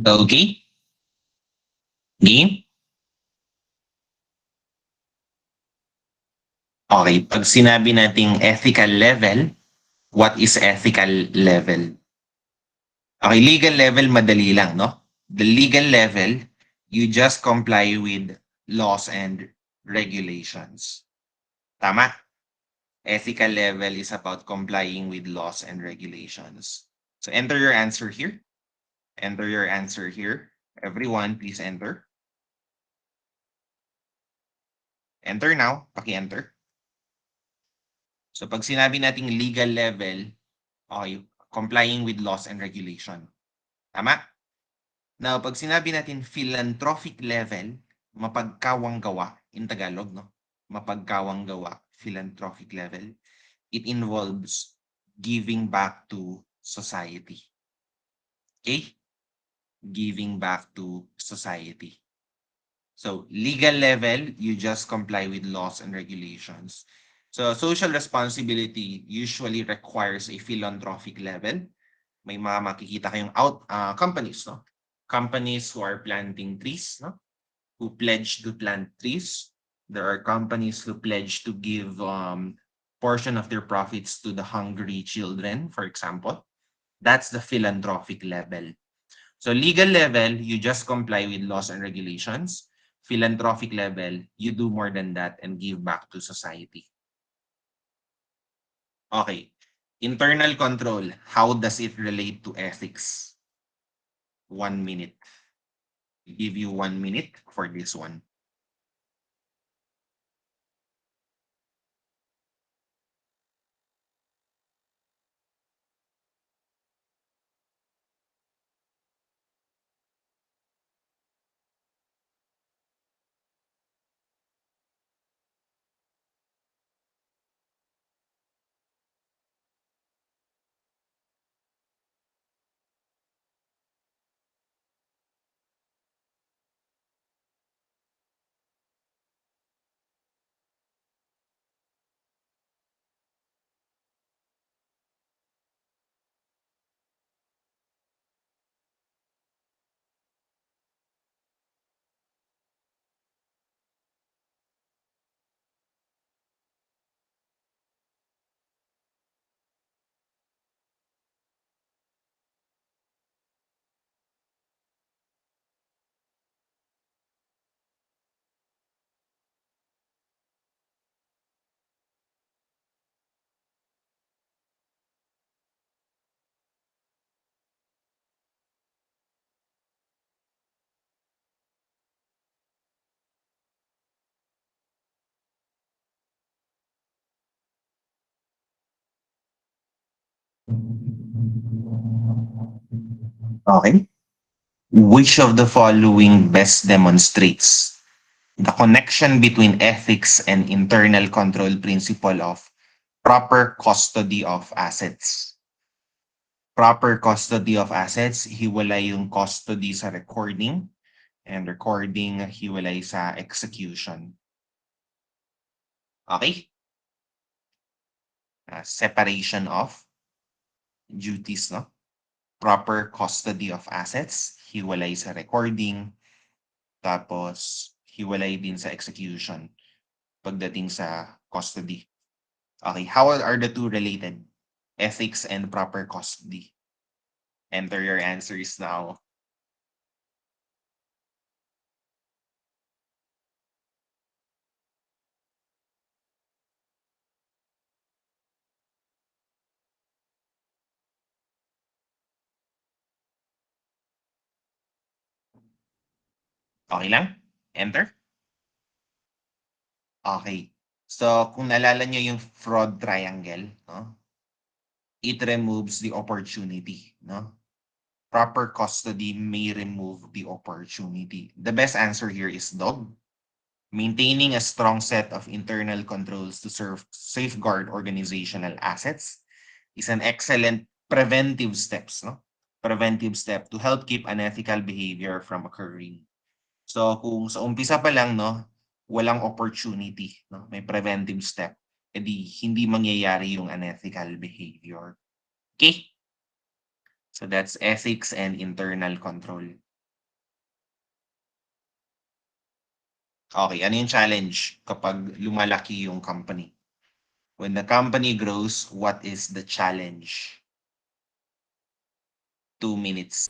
Okay? Game? Okay. Pag sinabi nating ethical level, what is ethical level? Okay, legal level, madali lang, no? The legal level, you just comply with laws and regulations. Tama? Ethical level is about complying with laws and regulations. So enter your answer here. Enter your answer here. Everyone, please enter. Enter now. Paki-enter. So pag sinabi nating legal level, okay, complying with laws and regulation. Tama? Now, pag sinabi natin philanthropic level, mapagkawang gawa in Tagalog, no? Mapagkawang gawa, philanthropic level, it involves giving back to society. Okay? Giving back to society. So, legal level, you just comply with laws and regulations. So, social responsibility usually requires a philanthropic level. May mga makikita kayong companies, no? Companies who are planting trees, no? Who pledge to plant trees. There are companies who pledge to give portion of their profits to the hungry children, for example. That's the philanthropic level. So legal level, you just comply with laws and regulations. Philanthropic level, you do more than that and give back to society. Okay. Internal control, how does it relate to ethics? 1 minute. Give you 1 minute for this one. Okay. Which of the following best demonstrates the connection between ethics and internal control principle of proper custody of assets? Proper custody of assets, hiwalay yung custody sa recording and recording hiwalay sa execution. Okay? Separation of duties, no? Proper custody of assets, hiwalay sa recording, tapos hiwalay din sa execution pagdating sa custody. Okay, how are the two related? Ethics and proper custody. Enter your answers now. Okay lang? Enter? Okay. So, kung naalala nyo yung fraud triangle, no? It removes the opportunity, no? Proper custody may remove the opportunity. The best answer here is dog. Maintaining a strong set of internal controls to safeguard organizational assets is an excellent preventive steps, no? Preventive step to help keep unethical behavior from occurring. So kung sa umpisa pa lang, no, walang opportunity, no, may preventive step, edi hindi mangyayari yung unethical behavior. Okay? So that's ethics and internal control. Okay, ano yung challenge kapag lumalaki yung company? When the company grows, what is the challenge? 2 minutes.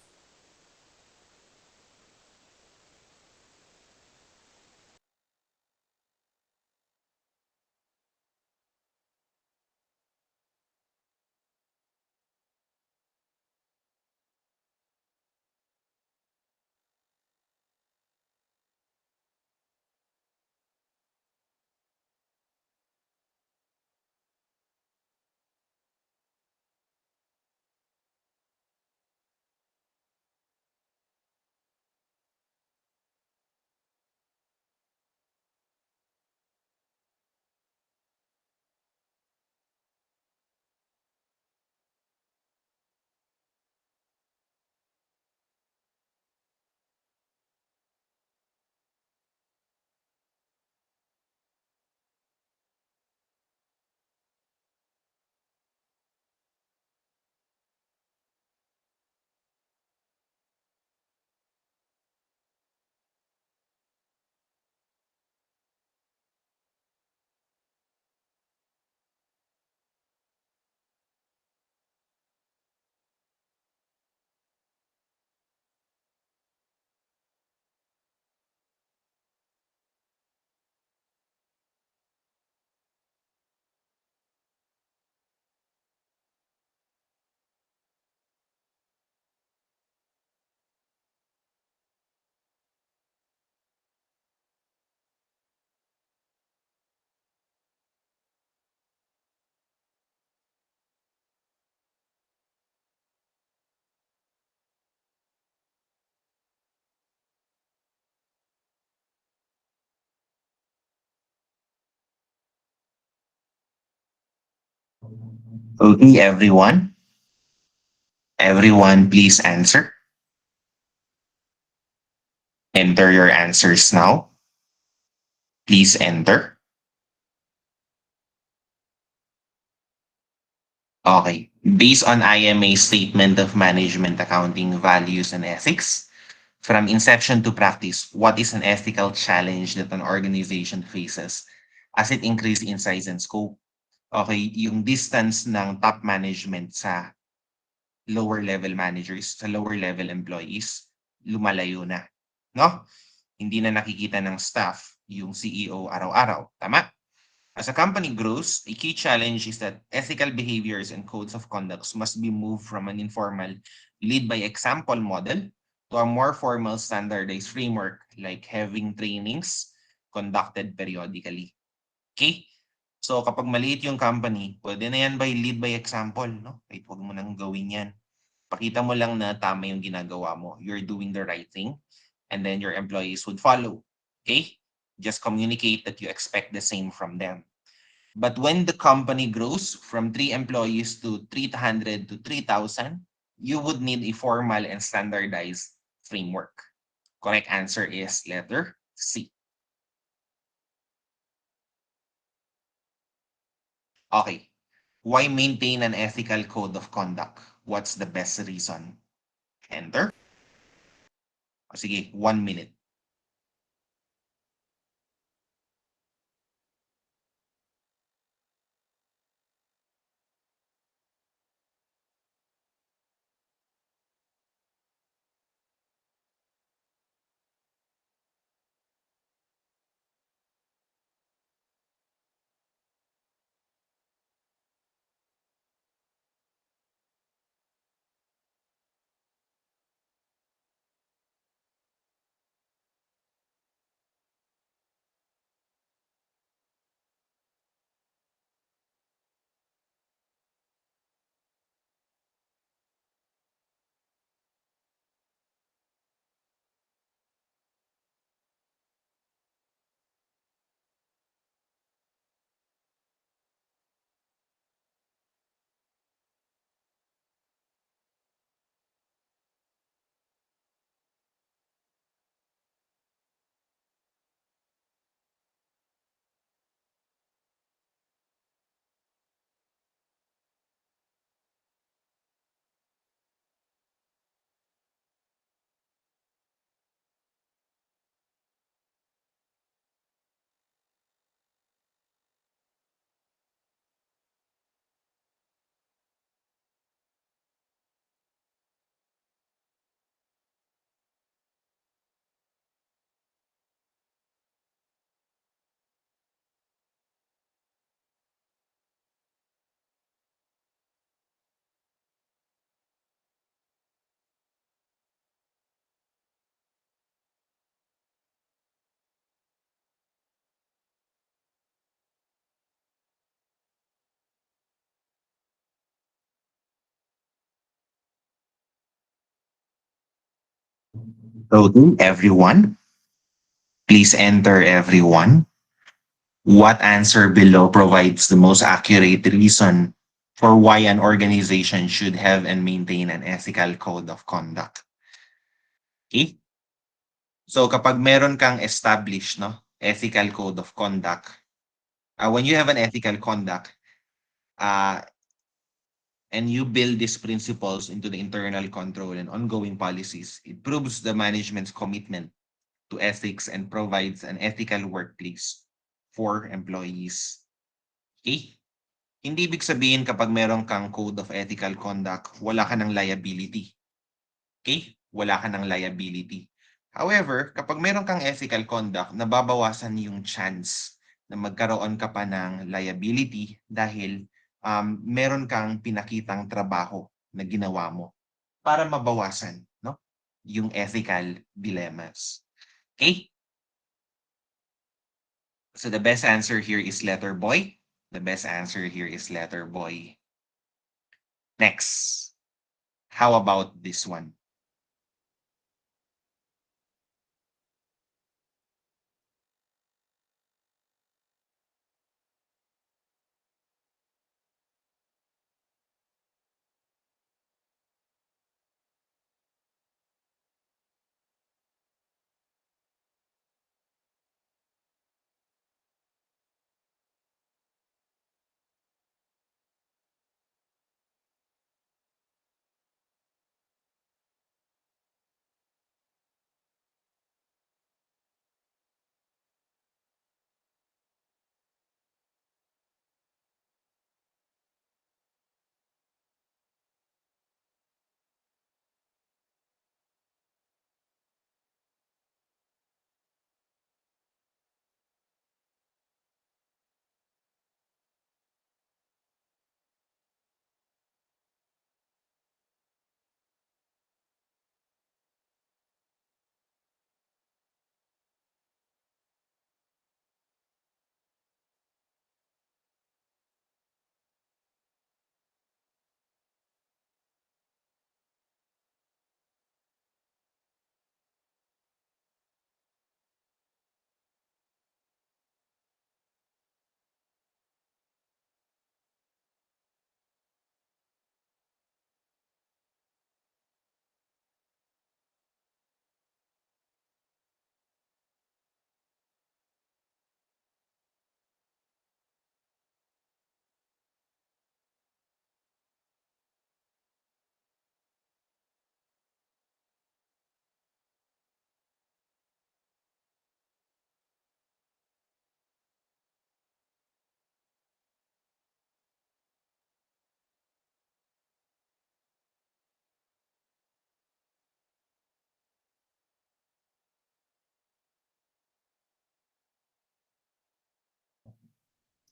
Okay, everyone. Everyone, please answer. Enter your answers now. Please enter. Okay. Based on IMA Statement of Management Accounting Values and Ethics, from inception to practice, what is an ethical challenge that an organization faces as it increases in size and scope? Okay, yung distance ng top management sa lower level managers, sa lower level employees, lumalayo na. No? Hindi na nakikita ng staff yung CEO araw-araw. Tama? As a company grows, a key challenge is that ethical behaviors and codes of conduct must be moved from an informal lead by example model to a more formal standardized framework like having trainings conducted periodically. Okay? So kapag maliit yung company, pwede na yan by lead by example, no? Kahit huwag mo nang gawin yan. Pakita mo lang na tama yung ginagawa mo. You're doing the right thing. And then your employees would follow. Okay? Just communicate that you expect the same from them. But when the company grows from 3 employees to 300 to 3,000, you would need a formal and standardized framework. Correct answer is letter C. Okay. Why maintain an ethical code of conduct? What's the best reason? Enter. O sige, 1 minute. Okay, everyone. Please enter everyone. What answer below provides the most accurate reason for why an organization should have and maintain an ethical code of conduct? Okay? So kapag meron kang established, no, ethical code of conduct, when you have an ethical conduct, uh, and you build these principles into the internal control and ongoing policies, it proves the management's commitment to ethics and provides an ethical workplace for employees. Okay? Hindi ibig sabihin kapag meron kang code of ethical conduct, wala ka ng liability. Okay? Wala ka ng liability. However, kapag meron kang ethical conduct, nababawasan yung chance na magkaroon ka pa ng liability dahil meron kang pinakitang trabaho na ginawa mo para mabawasan, no, yung ethical dilemmas. Okay? So the best answer here is letter boy. The best answer here is letter boy. Next. How about this one?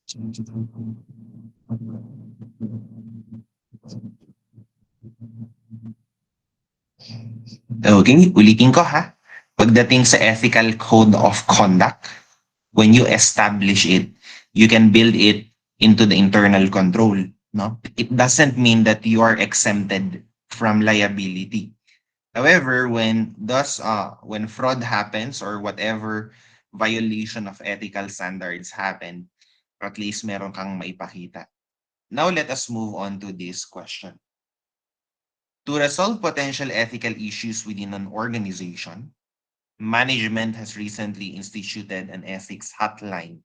Okay, ulitin ko ha. Pagdating sa ethical code of conduct, when you establish it, you can build it into the internal control. No, it doesn't mean that you are exempted from liability. However, when fraud happens or whatever violation of ethical standards happen, at least meron kang maipakita. Now let us move on to this question. To resolve potential ethical issues within an organization, management has recently instituted an ethics hotline.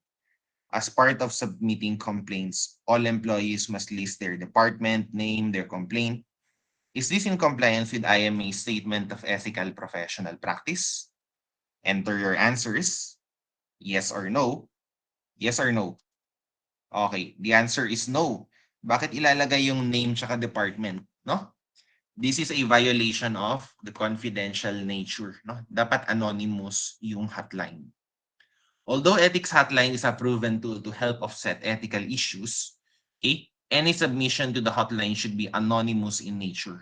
As part of submitting complaints, all employees must list their department, name, their complaint. Is this in compliance with IMA's Statement of Ethical Professional Practice? Enter your answers. Yes or no? Yes or no? Okay, the answer is no. Bakit ilalagay yung name tsaka department, no? This is a violation of the confidential nature, no? Dapat anonymous yung hotline. Although ethics hotline is a proven tool to help offset ethical issues, okay, any submission to the hotline should be anonymous in nature.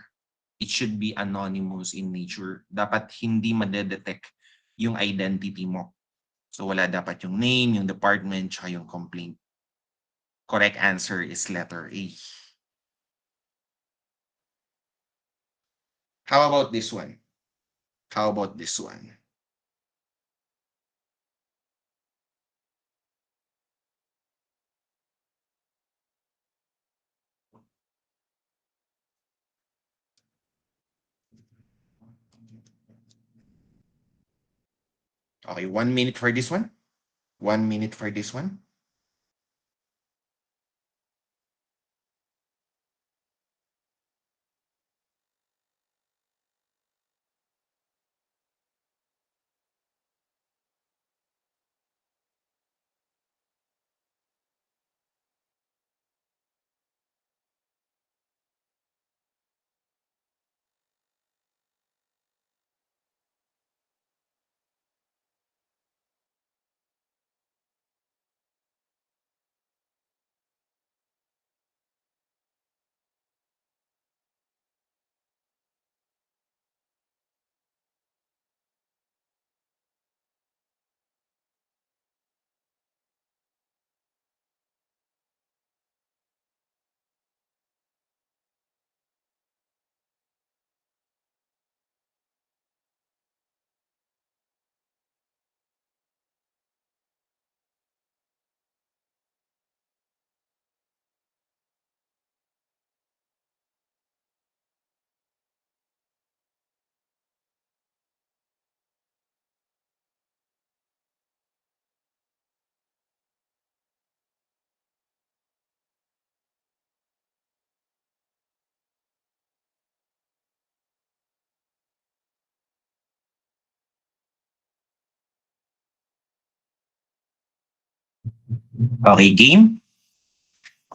It should be anonymous in nature. Dapat hindi madedetect yung identity mo. So wala dapat yung name, yung department, tsaka yung complaint. Correct answer is letter A. How about this one? How about this one? Okay, 1 minute for this one. 1 minute for this one. Okay, game.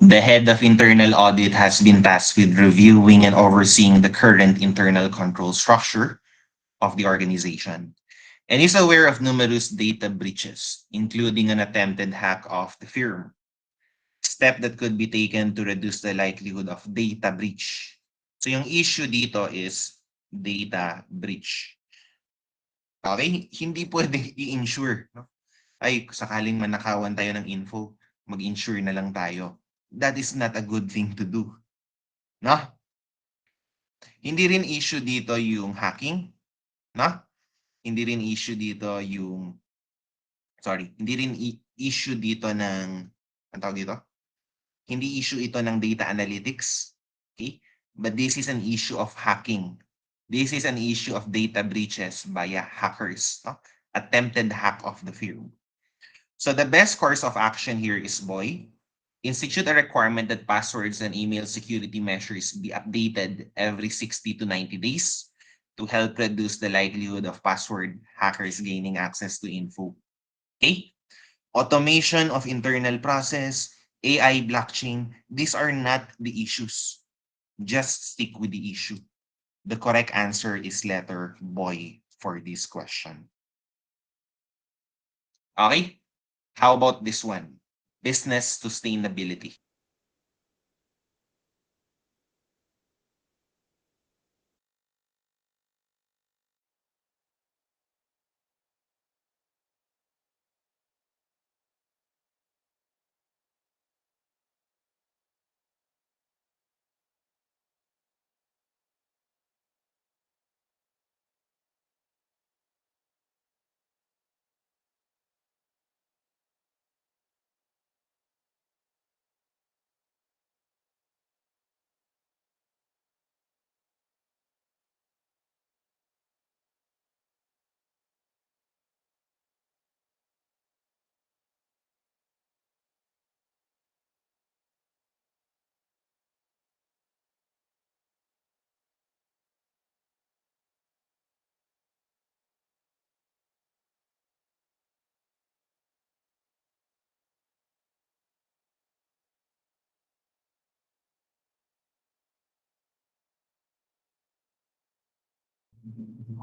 The head of internal audit has been tasked with reviewing and overseeing the current internal control structure of the organization and is aware of numerous data breaches, including an attempted hack of the firm. Step that could be taken to reduce the likelihood of data breach. So yung issue dito is data breach. Okay? Hindi pwedeng i-insure. No? Ay, sakaling manakawan tayo ng info, mag-insure na lang tayo. That is not a good thing to do. No? Hindi rin issue dito yung hacking. No? Hindi rin issue dito yung, sorry, hindi rin issue dito ng, ang tawag dito? Hindi issue ito ng data analytics. Okay? But this is an issue of hacking. This is an issue of data breaches via hackers. No? Attempted hack of the firm. So the best course of action here is boy, institute a requirement that passwords and email security measures be updated every 60 to 90 days to help reduce the likelihood of password hackers gaining access to info. Okay? Automation of internal process, AI, blockchain, these are not the issues. Just stick with the issue. The correct answer is letter boy for this question. Okay? How about this one? business sustainability.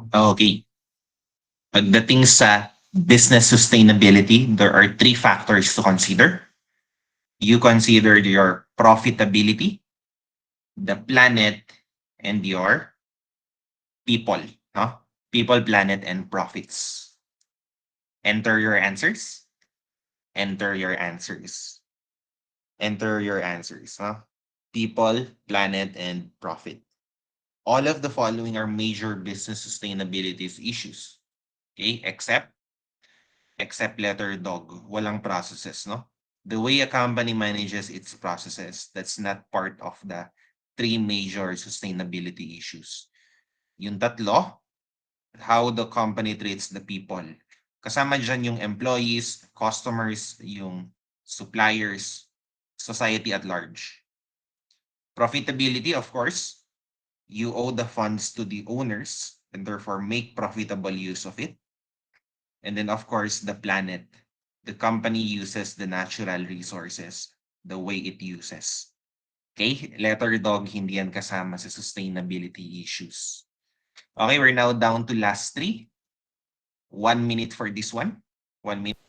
Okay. Pagdating sa business sustainability, there are three factors to consider. You consider your profitability, the planet, and your people. No? People, planet, and profits. Enter your answers. Enter your answers. Enter your answers. Huh? People, planet, and profit. All of the following are major business sustainability issues. Okay? Except letter dog. Walang processes, no? The way a company manages its processes, that's not part of the three major sustainability issues. Yung tatlo, how the company treats the people. Kasama dyan yung employees, customers, yung suppliers, society at large. Profitability, of course, you owe the funds to the owners and therefore make profitable use of it. And then, of course, the planet. The company uses the natural resources the way it uses. Okay? Letter dog, hindi yan kasama sa sustainability issues. Okay, we're now down to last three. 1 minute for this one. 1 minute.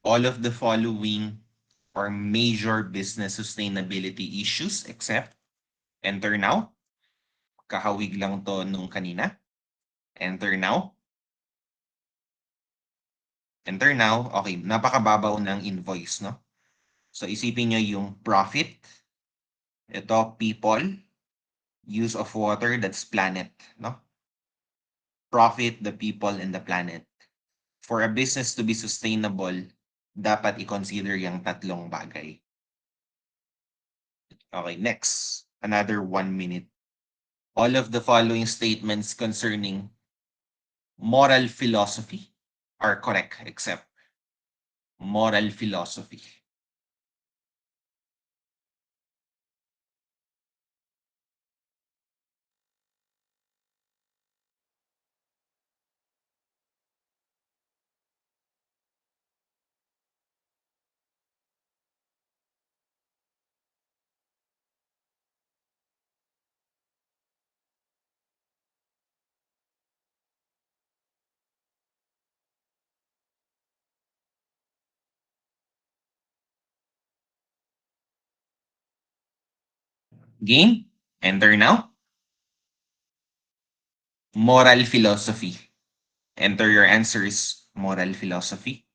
All of the following are major business sustainability issues except enter now. Kahawig lang to nung kanina. Enter now. Enter now. Okay, napakababaw ng invoice, no? So isipin nyo yung profit. Ito, people. Use of water, that's planet, no? Profit, the people, and the planet. For a business to be sustainable, dapat i-consider yung tatlong bagay. Okay, next. Another 1 minute. All of the following statements concerning moral philosophy are correct except moral philosophy. Game? Enter now. Moral philosophy. Enter your answers. Moral philosophy.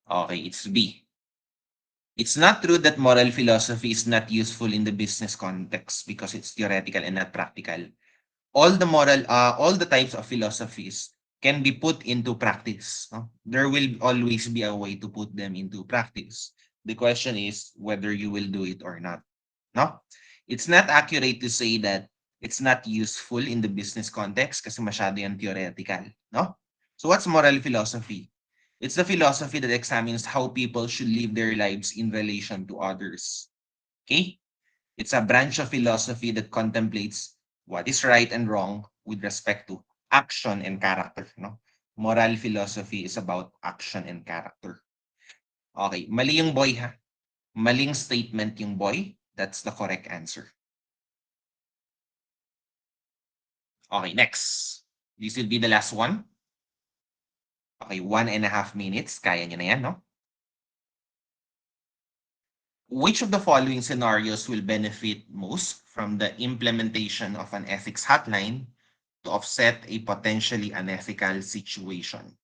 Okay, it's B. It's not true that moral philosophy is not useful in the business context because it's theoretical and not practical. All the types of philosophies can be put into practice. No? There will always be a way to put them into practice. The question is whether you will do it or not. No? It's not accurate to say that it's not useful in the business context kasi masyado yan theoretical. No? So what's moral philosophy? It's the philosophy that examines how people should live their lives in relation to others. Okay? It's a branch of philosophy that contemplates what is right and wrong with respect to action and character. No? Moral philosophy is about action and character. Okay, mali yung boy ha. Maling statement yung boy. That's the correct answer. Okay, next. This will be the last one. Okay, 1.5 minutes. Kaya nyo na yan, no? Which of the following scenarios will benefit most from the implementation of an ethics hotline to offset a potentially unethical situation?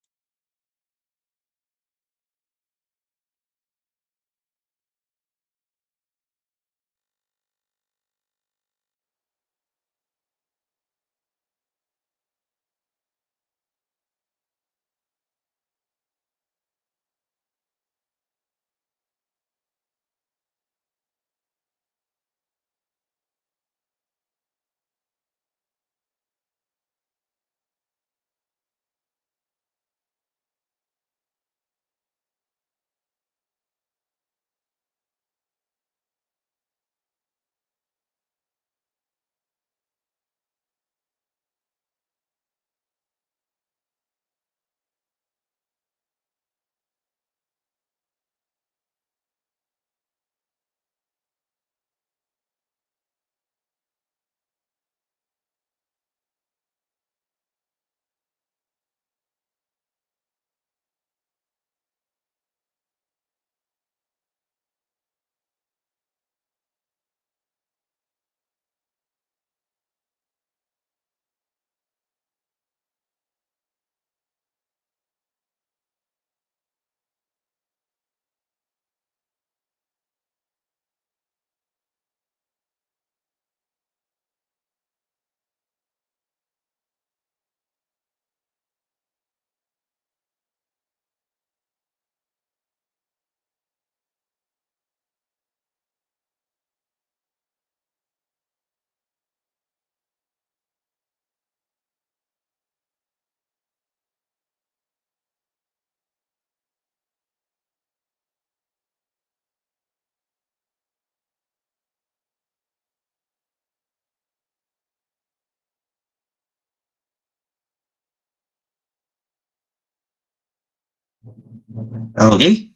Okay,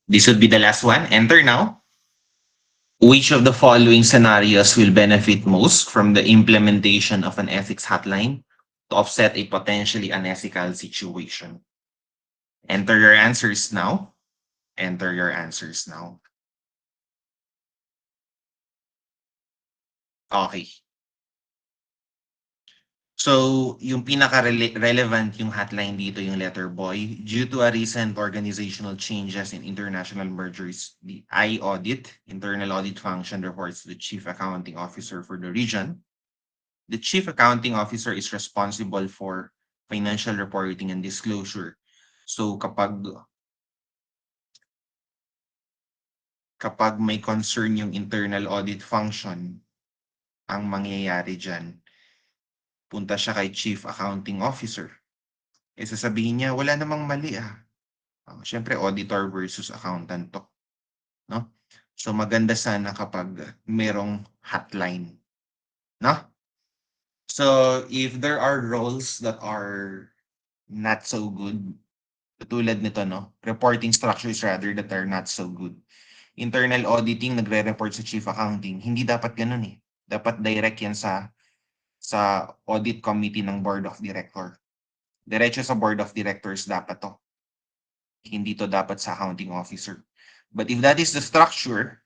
this would be the last one. Enter now. Which of the following scenarios will benefit most from the implementation of an ethics hotline to offset a potentially unethical situation? Enter your answers now. Enter your answers now. Okay. So, yung pinaka-relevant yung hotline dito, yung letter boy, due to a recent organizational changes in international mergers, the I-audit, internal audit function reports to the chief accounting officer for the region. The chief accounting officer is responsible for financial reporting and disclosure. So, kapag may concern yung internal audit function, ang mangyayari dyan, punta siya kay chief accounting officer. Eh sasabihin niya, wala namang mali ah. Siyempre, auditor versus accountant to. No? So maganda sana kapag merong hotline. No? So if there are roles that are not so good, tulad nito, no? Reporting structures rather that are not so good. Internal auditing, nagre-report sa chief accounting. Hindi dapat ganun eh. Dapat direct yan sa audit committee ng board of director. Diretso sa board of directors dapat to. Hindi to dapat sa accounting officer. But if that is the structure,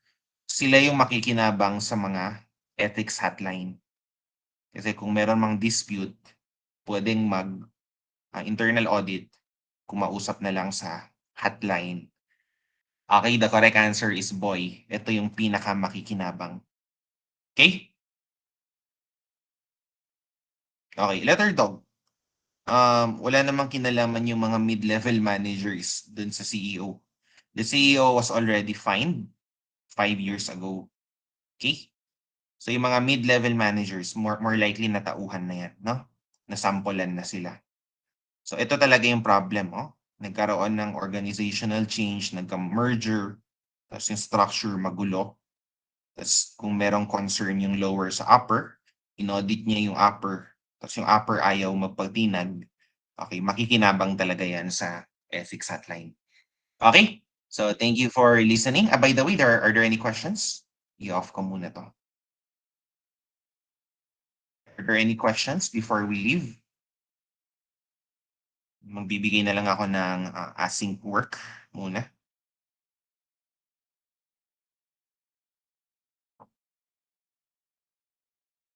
sila yung makikinabang sa mga ethics hotline. Kasi kung meron mang dispute, pwedeng internal audit, kumausap na lang sa hotline. Okay, the correct answer is boy. Ito yung pinaka makikinabang. Okay? Okay, letter dog. Wala namang kinalaman yung mga mid-level managers dun sa CEO. The CEO was already fined 5 years ago. Okay? So yung mga mid-level managers, more likely natauhan na yan, no? Nasampulan na sila. So ito talaga yung problem, oh. Nagkaroon ng organizational change, nagka-merger, tapos yung structure magulo. Tas kung merong concern yung lower sa upper, inaudit niya yung upper, tas yung upper ayaw magpatinag, okay, makikinabang talaga yan sa ethics hotline. Okay? So, thank you for listening. By the way, are there any questions? I-off ko muna 'to. Are there any questions before we leave? Magbibigay na lang ako ng, async work muna.